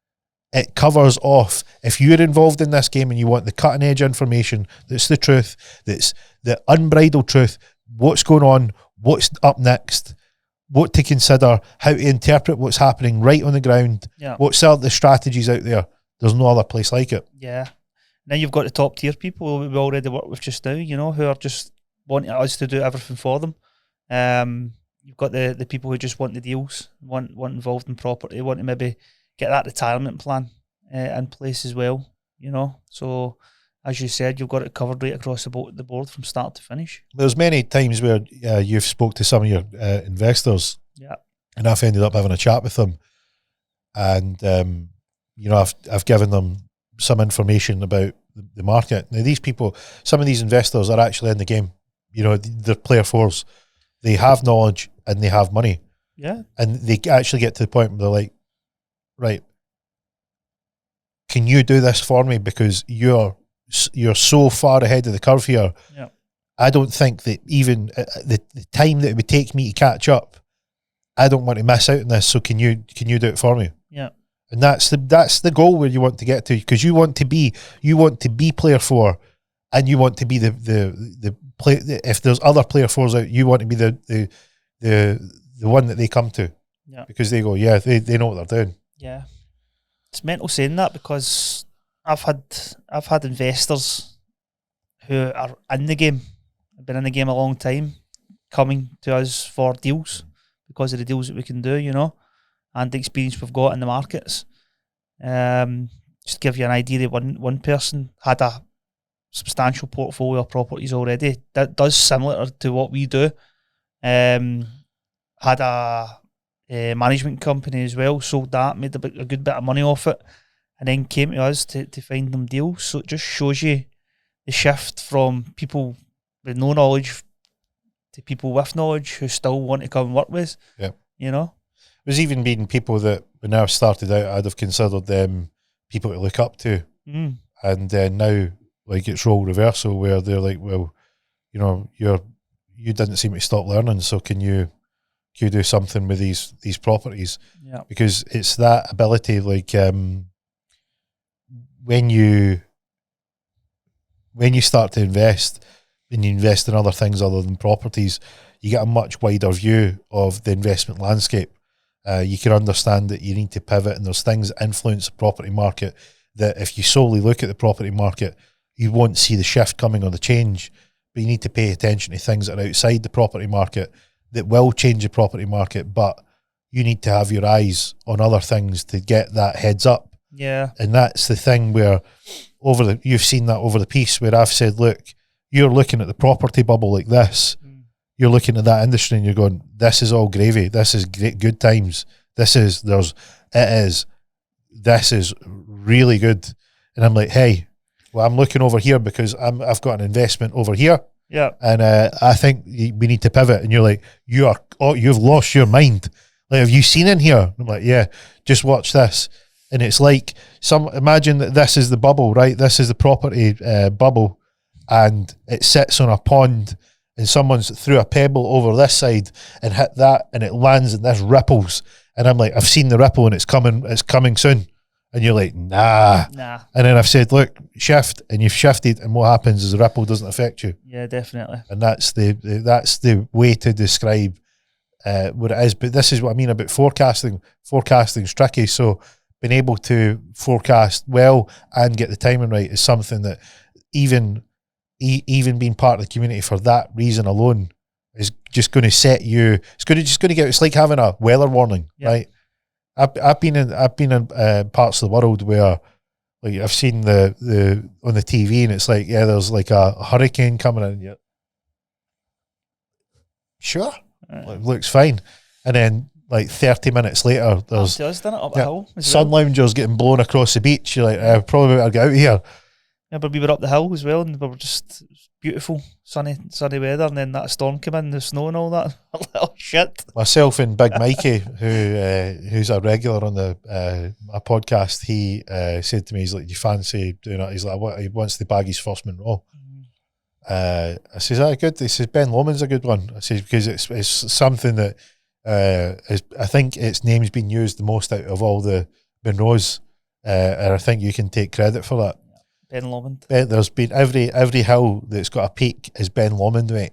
It covers off. If you're involved in this game and you want the cutting edge information, that's the truth, that's the unbridled truth, what's going on, what's up next, what to consider, how to interpret what's happening right on the ground, what's the strategies out there, there's no other place like it. Yeah. Then you've got the top tier people we already work with just now, you know, who are just wanting us to do everything for them. You've got the people who just want the deals, want involved in property, want to maybe get that retirement plan in place as well, you know. So, as you said, you've got it covered right across the board from start to finish. There's many times where you've spoke to some of your investors, and I've ended up having a chat with them, and you know, I've given them some information about the market. Now, these people, some of these investors are actually in the game. You know, they're player 4s. They have knowledge and they have money. Yeah. And they actually get to the point where they're like, right, can you do this for me? Because you're so far ahead of the curve here. Yeah. I don't think that even the time that it would take me to catch up, I don't want to miss out on this. So can you do it for me? Yeah. And that's the goal where you want to get to, because you want to be player 4, and you want to be the play. If there's other player 4s out, you want to be the one that they come to, because they go, they know what they're doing. Yeah, it's mental saying that, because I've had investors who are in the game, have been in the game a long time, coming to us for deals because of the deals that we can do, you know, and the experience we've got in the markets. Just to give you an idea, one person had a substantial portfolio of properties already that does similar to what we do. Had a management company as well, sold that, made a good bit of money off it, and then came to us to find them deals. So it just shows you the shift from people with no knowledge to people with knowledge who still want to come and work with. Yeah, you know. There's even been people that when I started out, I'd have considered them people to look up to, and now like it's role reversal where they're like, well, you know, you didn't seem to stop learning, so can you do something with these properties? Yeah, because it's that ability. Like when you start to invest, and you invest in other things other than properties, you get a much wider view of the investment landscape. You can understand that you need to pivot, and there's things that influence the property market that if you solely look at the property market, you won't see the shift coming or the change. But you need to pay attention to things that are outside the property market that will change the property market, but you need to have your eyes on other things to get that heads up. Yeah. And that's the thing where you've seen that over the piece where I've said, look, you're looking at the property bubble like this. You're looking at that industry and you're going, this is all gravy. This is great, good times. This is really good. And I'm like, hey, well, I'm looking over here because I've got an investment over here. Yeah. And I think we need to pivot. And you're like, you've lost your mind. Like, have you seen in here? I'm like, yeah, just watch this. And it's like, imagine that this is the bubble, right? This is the property bubble, and it sits on a pond, and someone's threw a pebble over this side and hit that, and it lands and this ripples. And I'm like, I've seen the ripple and it's coming soon. And you're like, nah. And then I've said, look, shift, and you've shifted, and what happens is the ripple doesn't affect you. Yeah, definitely. And that's the way to describe what it is. But this is what I mean about forecasting. Forecasting's tricky. So being able to forecast well and get the timing right is something that even being part of the community for that reason alone is just going to set you. It's going to get. It's like having a weather warning, right? I've been in parts of the world where, like, I've seen the on the TV, and it's like, there's like a hurricane coming in. Yeah, sure, it looks fine, and then like 30 minutes later, there's sun loungers getting blown across the beach. You're like, probably better get out of here. Yeah, but we were up the hill as well, and we were just beautiful, sunny weather, and then that storm came in, the snow and all that. Oh shit! Myself and Big Mikey, who's a regular on my podcast, he said to me, he's like, "Do you fancy doing it?" He's like, "He wants to bag his first Monroe." I says, good. He says, Ben Lomond's a good one. I says, because it's something that I think its name's been used the most out of all the Monroes, and I think you can take credit for that. Ben Lomond. There's been every hill that's got a peak is Ben Lomond, mate.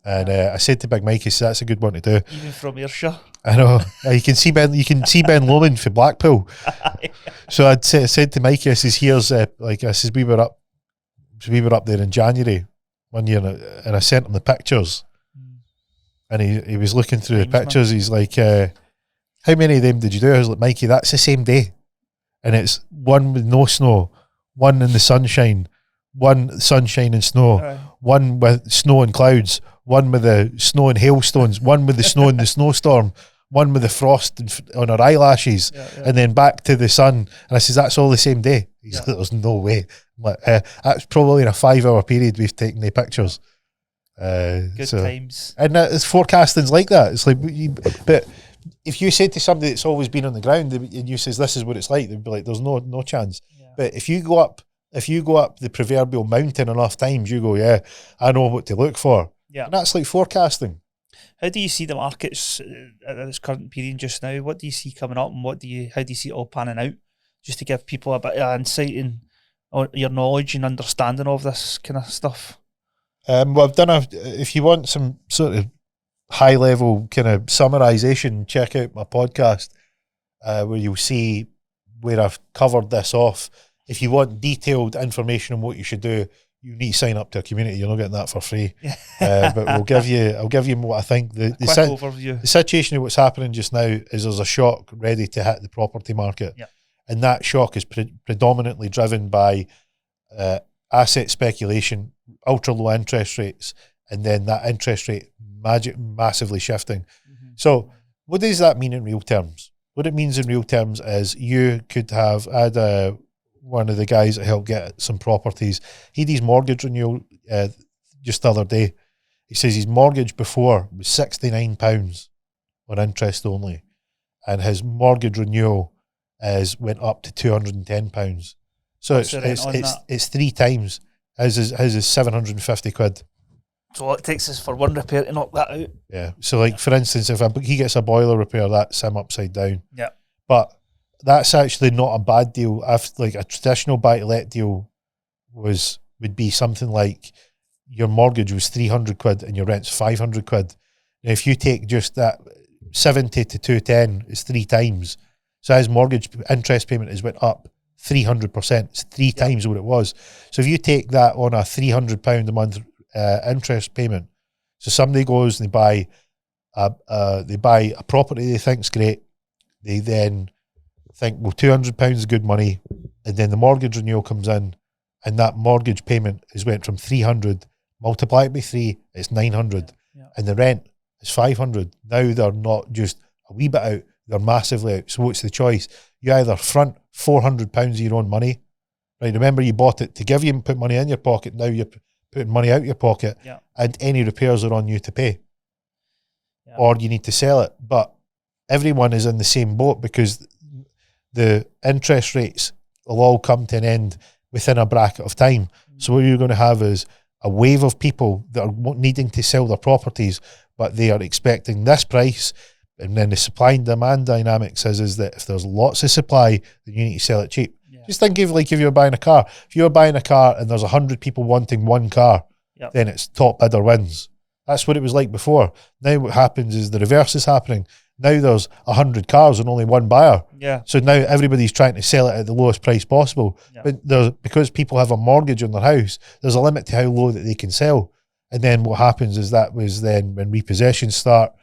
And I said to Big Mikey, so that's a good one to do. Even from Ayrshire. I know. You can see Ben Lomond for Blackpool. So I'd said to Mikey, I says, here's I says, we were up there in January one year, and I sent him the pictures, and he was looking through the pictures. He's like, how many of them did you do? I was like, Mikey, that's the same day, and it's one with no snow, one in the sunshine, one sunshine and snow, one with snow and clouds, one with the snow and hailstones, one with the snow and the snowstorm, one with the frost on her eyelashes, and then back to the sun. And I says, that's all the same day. He's like, there's no way. I'm like, that's probably in a 5-hour period we've taken the pictures. Good times. And it's forecasting's like that. It's like, but if you said to somebody that's always been on the ground and you says this is what it's like, they'd be like, there's no chance. But if you go up the proverbial mountain enough times, you go, I know what to look for. Yeah, and that's like forecasting. How do you see the markets at this current period just now? What do you see coming up, and how do you see it all panning out? Just to give people a bit of insight in your knowledge and understanding of this kind of stuff. Well, I've done if you want some sort of high level kind of summarization, check out my podcast where you'll see where I've covered this off. If you want detailed information on what you should do, you need to sign up to a community. You're not getting that for free. But I'll give you what I think. The overview. The situation of what's happening just now is there's a shock ready to hit the property market. And that shock is predominantly driven by asset speculation, ultra low interest rates, and then that interest rate massively shifting. So what does that mean in real terms? What it means in real terms is you could have one of the guys that helped get some properties. He did his mortgage renewal just the other day. He says his mortgage before was £69 on interest only, and his mortgage renewal went up to £210. So it's 3 times. His is 750 quid. So it takes us for one repair to knock that out. Yeah. So like for instance, if he gets a boiler repair, that's him upside down. Yeah. But that's actually not a bad deal. Like a traditional buy-to-let deal would be something like your mortgage was 300 quid and your rent's 500 quid. Now if you take just that 70 to 210 is 3 times. So his mortgage interest payment has went up 300%. It's 3 times what it was. So if you take that on a £300 a month interest payment, so somebody goes and they buy a property they think's great. They then think, well, £200 is good money, and then the mortgage renewal comes in, and that mortgage payment has went from 300, multiply it by 3, it's 900, and the rent is 500. Now they're not just a wee bit out, they're massively out. So what's the choice? You either front £400 of your own money, right? Remember, you bought it to give you and put money in your pocket. Now you're putting money out your pocket, and any repairs are on you to pay, or you need to sell it. But everyone is in the same boat because the interest rates will all come to an end within a bracket of time. So what you're going to have is a wave of people that are needing to sell their properties, but they are expecting this price. And then the supply and demand dynamics is that if there's lots of supply, then you need to sell it cheap. Just think of like if you're buying a car. If you're buying a car and there's 100 people wanting one car, then it's top bidder wins. That's what it was like before. Now what happens is the reverse is happening. Now there's 100 cars and only one buyer. Yeah. So now everybody's trying to sell it at the lowest price possible. Yeah. But because people have a mortgage on their house, there's a limit to how low that they can sell. And then what happens is that was then when repossession starts,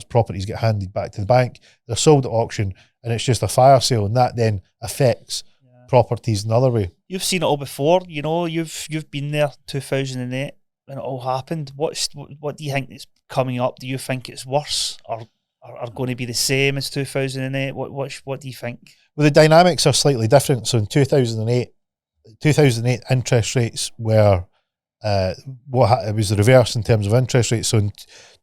properties get handed back to the bank, they're sold at auction, and it's just a fire sale, and that then affects properties another way. You've seen it all before, you know, you've been there 2008 when it all happened. What do you think is coming up? Do you think it's worse or are going to be the same as 2008? What do you think? Well, the dynamics are slightly different. So in 2008 interest rates were it was the reverse in terms of interest rates. So in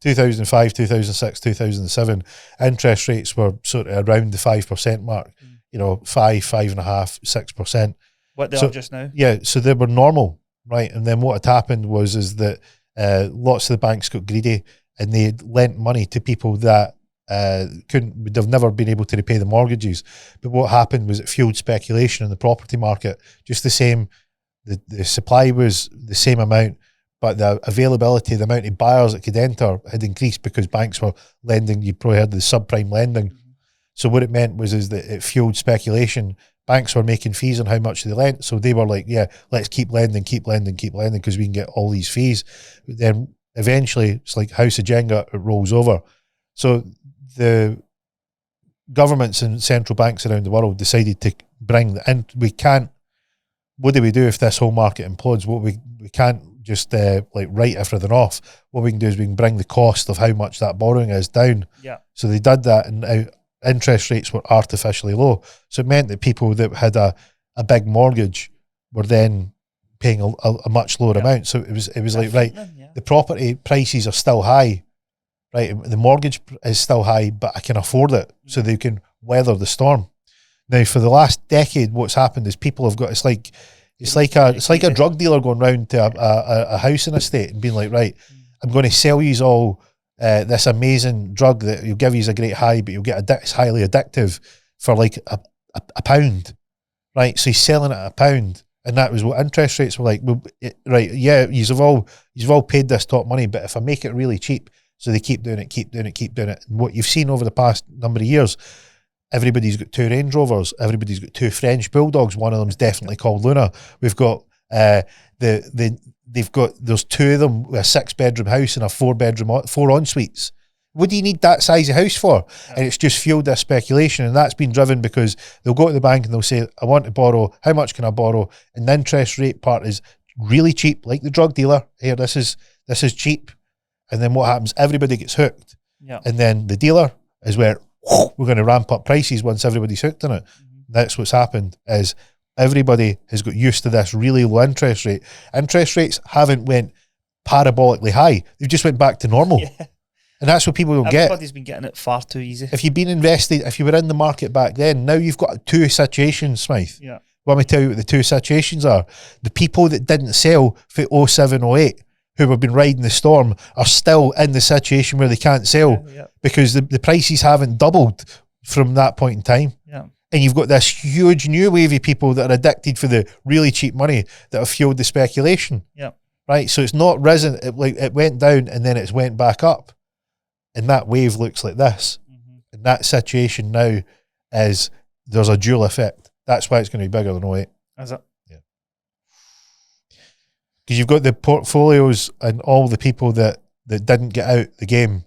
2005, 2006, 2007, interest rates were sort of around the 5% mark. You know, 5.5%, 6%. What they are just now? Yeah, so they were normal, right? And then what had happened was lots of the banks got greedy and they lent money to people that would have never been able to repay the mortgages. But what happened was it fueled speculation in the property market. Just the same, the supply was the same amount, but the availability, the amount of buyers that could enter had increased because banks were lending. You probably heard the subprime lending. So what it meant was that it fueled speculation. Banks were making fees on how much they lent. So they were like, yeah, let's keep lending because we can get all these fees. But then eventually it's like House of Jenga, it rolls over. So the governments and central banks around the world decided to what do we do if this whole market implodes? We can't just write everything off. What we can do is we can bring the cost of how much that borrowing is down. Yeah. So they did that, and now interest rates were artificially low. So it meant that people that had a big mortgage were then paying a much lower amount. So it was like, right, the property prices are still high, right? The mortgage is still high, but I can afford it, so they can weather the storm. Now, for the last decade, what's happened is people have got, it's like a drug dealer going round to a house in a state and being like, right, I'm going to sell you all this amazing drug that you'll give you a great high, but you'll get it's highly addictive for like a pound, right? So he's selling it at £1, and that was what interest rates were like. Well, right, yeah, you've all paid this top money, but if I make it really cheap, so they keep doing it. And what you've seen over the past number of years, everybody's got 2 Range Rovers, everybody's got 2 French Bulldogs. One of them's definitely called Luna. We've got there's 2 of them with a 6-bedroom house and a 4-bedroom, 4 en-suites. What do you need that size of house for? Yeah. And it's just fueled this speculation, and that's been driven because they'll go to the bank and they'll say, I want to borrow, how much can I borrow? And the interest rate part is really cheap, like the drug dealer. Here, this is cheap. And then what happens? Everybody gets hooked. Yeah. And then the dealer is where we're going to ramp up prices once everybody's hooked on it. That's what's happened, is everybody has got used to this really low interest rate. Interest rates haven't went parabolically high. They've just went back to normal. Yeah. And that's what people don't get. Everybody's been getting it far too easy. If you've been invested, if you were in the market back then, now you've got 2 situations, Smyth. Yeah. Let me tell you what the 2 situations are. The people that didn't sell for 07, 08, who have been riding the storm, are still in the situation where they can't sell because the prices haven't doubled from that point in time. Yeah. And you've got this huge new wave of people that are addicted for the really cheap money that have fueled the speculation. Yeah. Right? So it's not risen, it went down and then it's went back up. And that wave looks like this. And that situation now is, there's a dual effect. That's why it's going to be bigger than 08. Is it? Yeah. Because you've got the portfolios and all the people that didn't get out the game,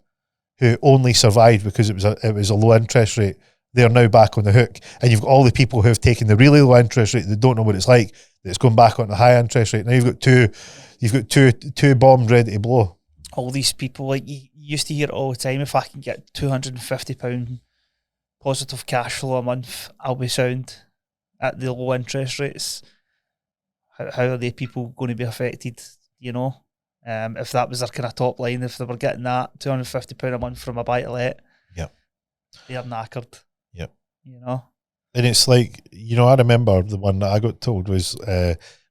who only survived because it was a low interest rate. They're now back on the hook. And you've got all the people who have taken the really low interest rate that don't know what it's like, that's going back on the high interest rate. Now you've got two bombs ready to blow. All these people, like you used to hear it all the time, if I can get £250 positive cash flow a month, I'll be sound at the low interest rates. How are they people going to be affected, you know? If that was their kind of top line, if they were getting that £250 a month from a buy-to-let, they're knackered. Yep. You know? And it's like, you know, I remember the one that I got told was,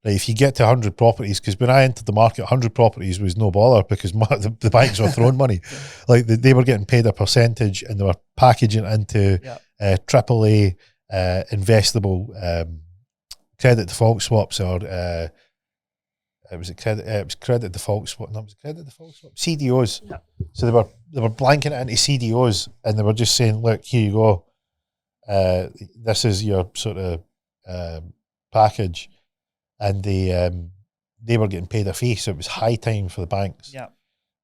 if you get to 100 properties, because when I entered the market, 100 properties was no bother because the banks were throwing money. Like they were getting paid a percentage and they were packaging it into AAA investable credit default swaps or It was credit default swap. No, was it credit default swap? CDOs. Yeah. So they were blanking it into CDOs, and they were just saying, "Look, here you go. This is your sort of package," and they were getting paid a fee, so it was high time for the banks. Yeah.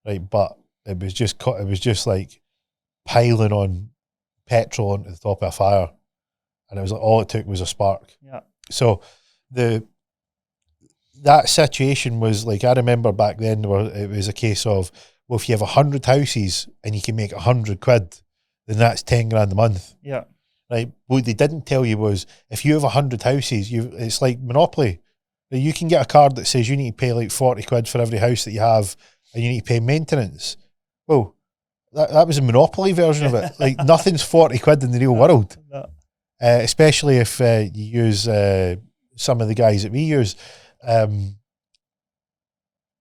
Right, but it was just like piling on petrol onto the top of a fire, and it was like all it took was a spark. Yeah. So that situation was like, I remember back then where it was a case of, well, if you have 100 houses and you can make 100 quid, then that's 10 grand a month. Yeah. Right. What they didn't tell you was, if you have 100 houses, it's like Monopoly. You can get a card that says you need to pay like 40 quid for every house that you have, and you need to pay maintenance. Well, that was a Monopoly version of it. Like, nothing's 40 quid in the real world. No. Especially if you use some of the guys that we use.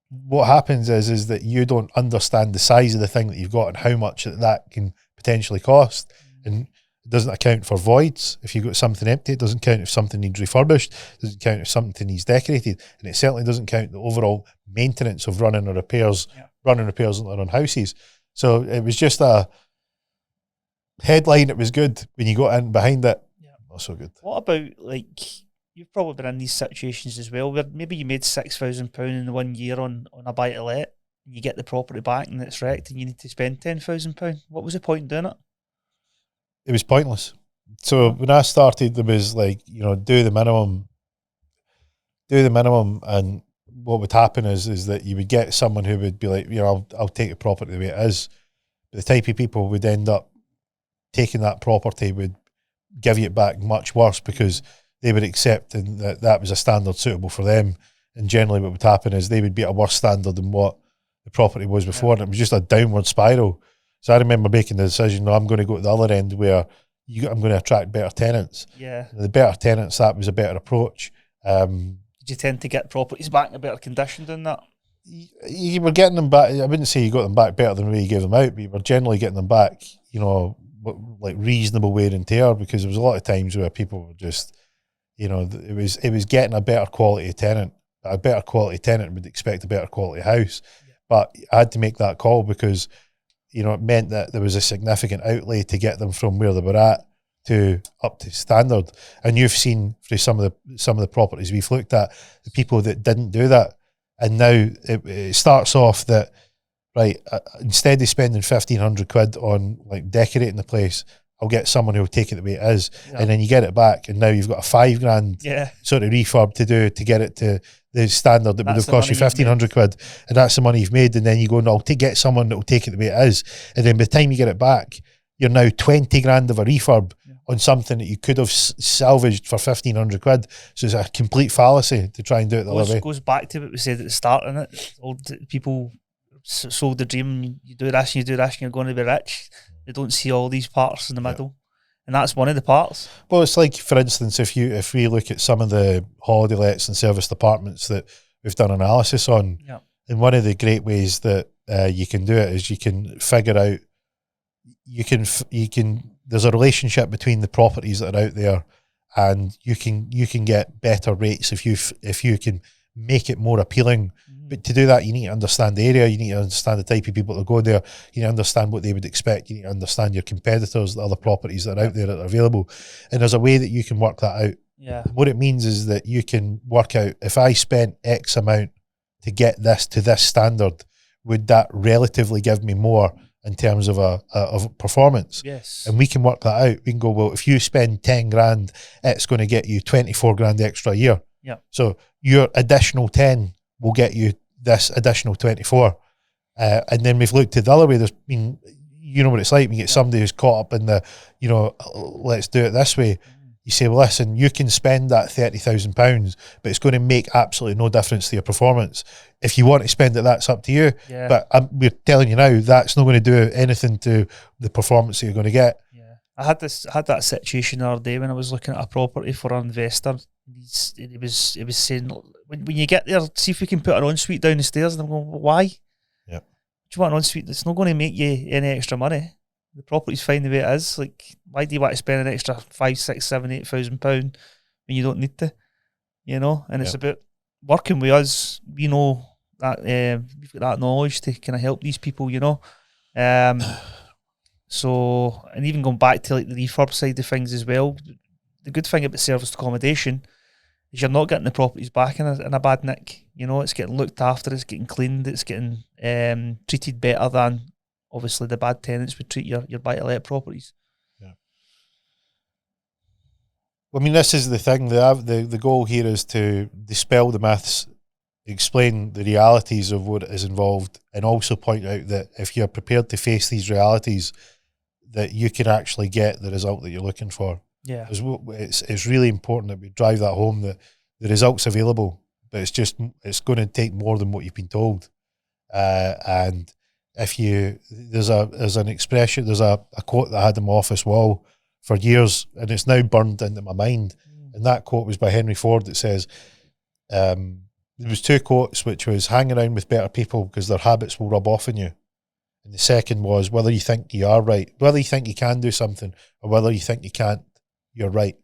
What happens is that you don't understand the size of the thing that you've got and how much that can potentially cost. And it doesn't account for voids. If you've got something empty, it doesn't count if something needs refurbished. It doesn't count if something needs decorated. And it certainly doesn't count the overall maintenance of running repairs on their houses. So it was just a headline. It was good. When you got in behind it, not so good. What about, like, you've probably been in these situations as well, where maybe you made £6,000 in 1 year on a buy-to-let, and you get the property back and it's wrecked and you need to spend £10,000. What was the point in doing it? It was pointless. So when I started, there was like, do the minimum, and what would happen is that you would get someone who would be like, I'll take the property the way it is. But the type of people would end up taking that property would give you it back much worse, because they would accept that was a standard suitable for them. And generally what would happen is they would be at a worse standard than what the property was before. And it was just a downward spiral. So I remember making the decision, no, I'm going to go to the other end where I'm going to attract better tenants. Yeah. And the better tenants, that was a better approach. Did you tend to get properties back in a better condition than that? You were getting them back. I wouldn't say you got them back better than the way you gave them out, but you were generally getting them back, like reasonable wear and tear, because there was a lot of times where people were just, it was getting a better quality tenant. A better quality tenant would expect a better quality house. Yeah. But I had to make that call because, it meant that there was a significant outlay to get them from where they were at to up to standard. And you've seen through some of the properties we've looked at, the people that didn't do that. And now it starts off that, right, instead of spending 1,500 quid on like decorating the place, I'll get someone who'll take it the way it is. Yeah. And then you get it back, and now you've got a £5,000 sort of refurb to do to get it to the standard that would have cost you 1,500 quid. And that's the money you've made. And then you go, no, I'll get someone that will take it the way it is. And then by the time you get it back, you're now 20 grand of a refurb on something that you could have salvaged for 1,500 quid. So it's a complete fallacy to try and do it the other way. It goes back to what we said at the start, innit? Old people sold the dream, you do this, and you're going to be rich. They don't see all these parts in the middle. And that's one of the parts. Well, it's like, for instance, if we look at some of the holiday lets and service departments that we've done analysis on, and one of the great ways that you can do it is you can figure out, there's a relationship between the properties that are out there, and you can get better rates if you can make it more appealing. But to do that, you need to understand the area, you need to understand the type of people that go there, you need to understand what they would expect, you need to understand your competitors, the other properties that are out there that are available. And there's a way that you can work that out. Yeah. What it means is that you can work out, if I spent X amount to get this to this standard, would that relatively give me more in terms of of performance? Yes. And we can work that out. We can go, well, if you spend 10 grand, it's going to get you 24 grand extra a year. Yeah. So your additional 10 will get you this additional 24. And then we've looked at the other way. There's been, you know what it's like when you get somebody who's caught up in the, let's do it this way. You say, well, listen, you can spend that £30,000, but it's going to make absolutely no difference to your performance. If you want to spend it, that's up to you. Yeah. But we're telling you now, that's not going to do anything to the performance that you're going to get. Yeah. I had that situation the other day when I was looking at a property for an investor. He was saying, when you get there, see if we can put an ensuite down the stairs. And I'm going, well, why? Yeah. Do you want an ensuite? It's not going to make you any extra money. The property's fine the way it is. Like, why do you want to spend an extra £5,000, £6,000, £7,000, £8,000 when you don't need to? And it's about working with us, we know that we've got that knowledge to kind of help these people, you know. So, and even going back to like the refurb side of things as well, the good thing about serviced accommodation is you're not getting the properties back in a bad nick. You know, it's getting looked after, it's getting cleaned, it's getting treated better than obviously the bad tenants would treat your buy-to-let properties. Yeah. I mean, this is the thing. The goal here is to dispel the myths, explain the realities of what is involved, and also point out that if you're prepared to face these realities, that you can actually get the result that you're looking for. Yeah, it's really important that we drive that home, that the result's available, but it's going to take more than what you've been told. And if there's an expression, there's a quote that I had in my office wall for years, and it's now burned into my mind. And that quote was by Henry Ford. It says, there was two quotes, which was hang around with better people because their habits will rub off on you. And the second was whether you think you are right, whether you think you can do something or whether you think you can't, you're right.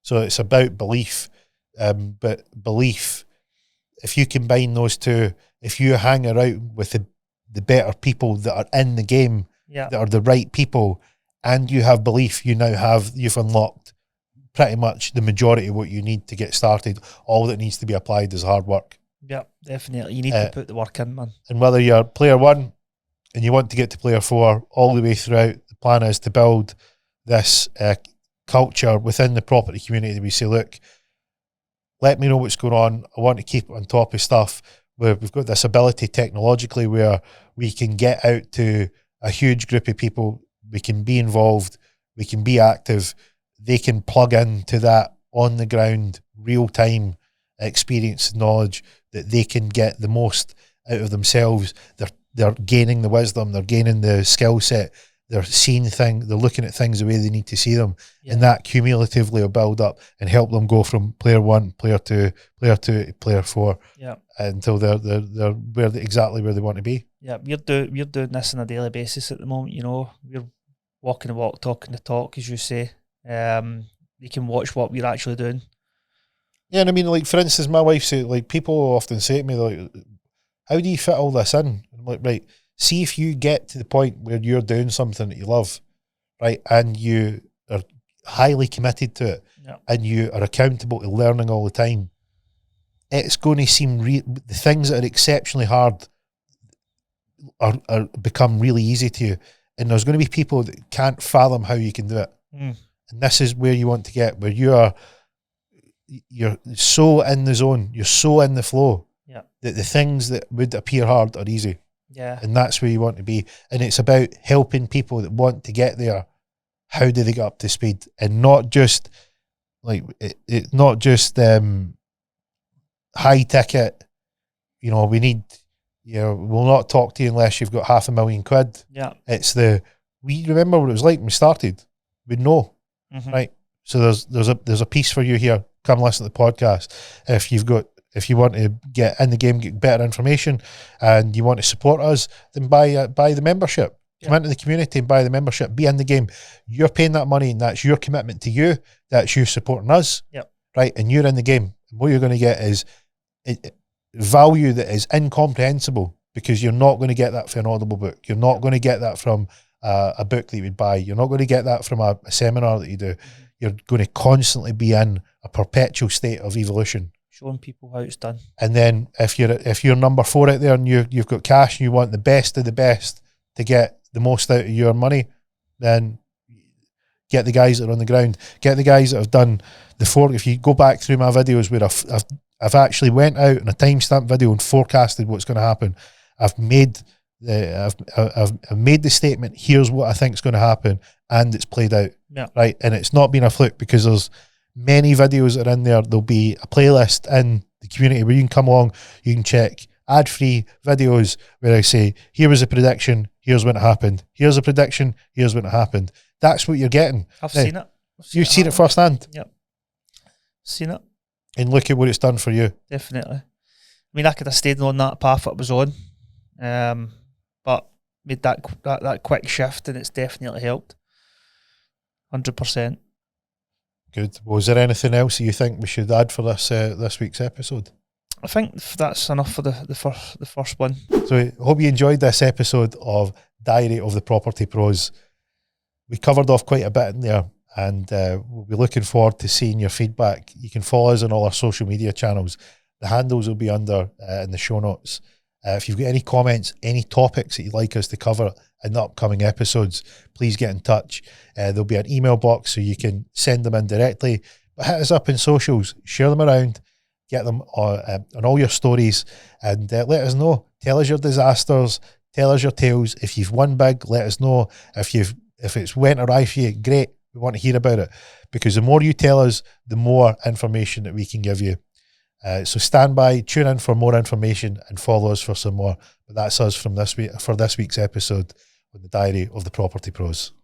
So it's about belief. But belief, if you combine those two, if you hang around with the better people that are in the game, that are the right people, and you have belief, you've unlocked pretty much the majority of what you need to get started. All that needs to be applied is hard work. Yeah, definitely. You need to put the work in, man. And whether you're player 1 and you want to get to player 4 all the way throughout, the plan is to build this culture within the property community. We say, look, let me know what's going on. I want to keep on top of stuff. We've got this ability technologically where we can get out to a huge group of people. We can be involved. We can be active. They can plug into that on the ground, real time experience, knowledge, that they can get the most out of themselves. They're gaining the wisdom. They're gaining the skill set. They're seeing things. They're looking at things the way they need to see them, and that cumulatively will build up and help them go from player 1, player 2, player 4, until they're exactly where they want to be. Yeah, we're doing this on a daily basis at the moment. You know, we're walking the walk, talking the talk, as you say. You can watch what we're actually doing. Yeah, and I mean, like, for instance, my wife said, like, people often say to me, like, how do you fit all this in? I'm like, right, see if you get to the point where you're doing something that you love, right, and you are highly committed to it, and you are accountable to learning all the time, it's going to seem, the things that are exceptionally hard are become really easy to you. And there's going to be people that can't fathom how you can do it. And this is where you want to get, where you're so in the zone, you're so in the flow, that the things that would appear hard are easy. And that's where you want to be. And it's about helping people that want to get there. How do they get up to speed? And not just like not just high ticket, you know, we need, you know, we'll not talk to you unless you've got £500,000. It's we remember what it was like when we started. We know, right? So there's a piece for you here. Come listen to the podcast. If you want to get in the game, get better information, and you want to support us, then buy the membership. Come into the community and buy the membership. Be in the game. You're paying that money, and that's your commitment to you. That's you supporting us, right? And you're in the game. And what you're going to get is value that is incomprehensible, because you're not going to get that from an Audible book. You're not going to get that from a book that you would buy. You're not going to get that from a seminar that you do. You're going to constantly be in a perpetual state of evolution, showing people how it's done. And then if you're number 4 out there and you've got cash and you want the best of the best to get the most out of your money, then get the guys that are on the ground. Get the guys that have done the if you go back through my videos where I've actually went out in a timestamp video and forecasted what's going to happen. I've made the statement, here's what I think is going to happen, and it's played out. Right. And it's not been a fluke, because there's many videos that are in there. There'll be a playlist in the community where you can come along, you can check ad-free videos where I say, here was a prediction, here's when it happened. Here's a prediction, here's when it happened. That's what you're getting. I've seen it. You've seen it firsthand. Seen it. And look at what it's done for you. Definitely. I mean, I could have stayed on that path I was on, but made that quick shift, and it's definitely helped. 100%. Good. Well, is there anything else that you think we should add for this week's episode? I think that's enough for the first one. So I hope you enjoyed this episode of Diary of the Property Pros. We covered off quite a bit in there, and we'll be looking forward to seeing your feedback. You can follow us on all our social media channels. The handles will be under in the show notes. If you've got any comments, any topics that you'd like us to cover in the upcoming episodes, please get in touch. There'll be an email box so you can send them in directly. But hit us up in socials, share them around, get them on all your stories, and let us know. Tell us your disasters, tell us your tales. If you've won big, let us know. If it's went awry for you, great. We want to hear about it, because the more you tell us, the more information that we can give you. So stand by, tune in for more information, and follow us for some more. But that's us from this week for this week's episode of the Diary of the Property Pros.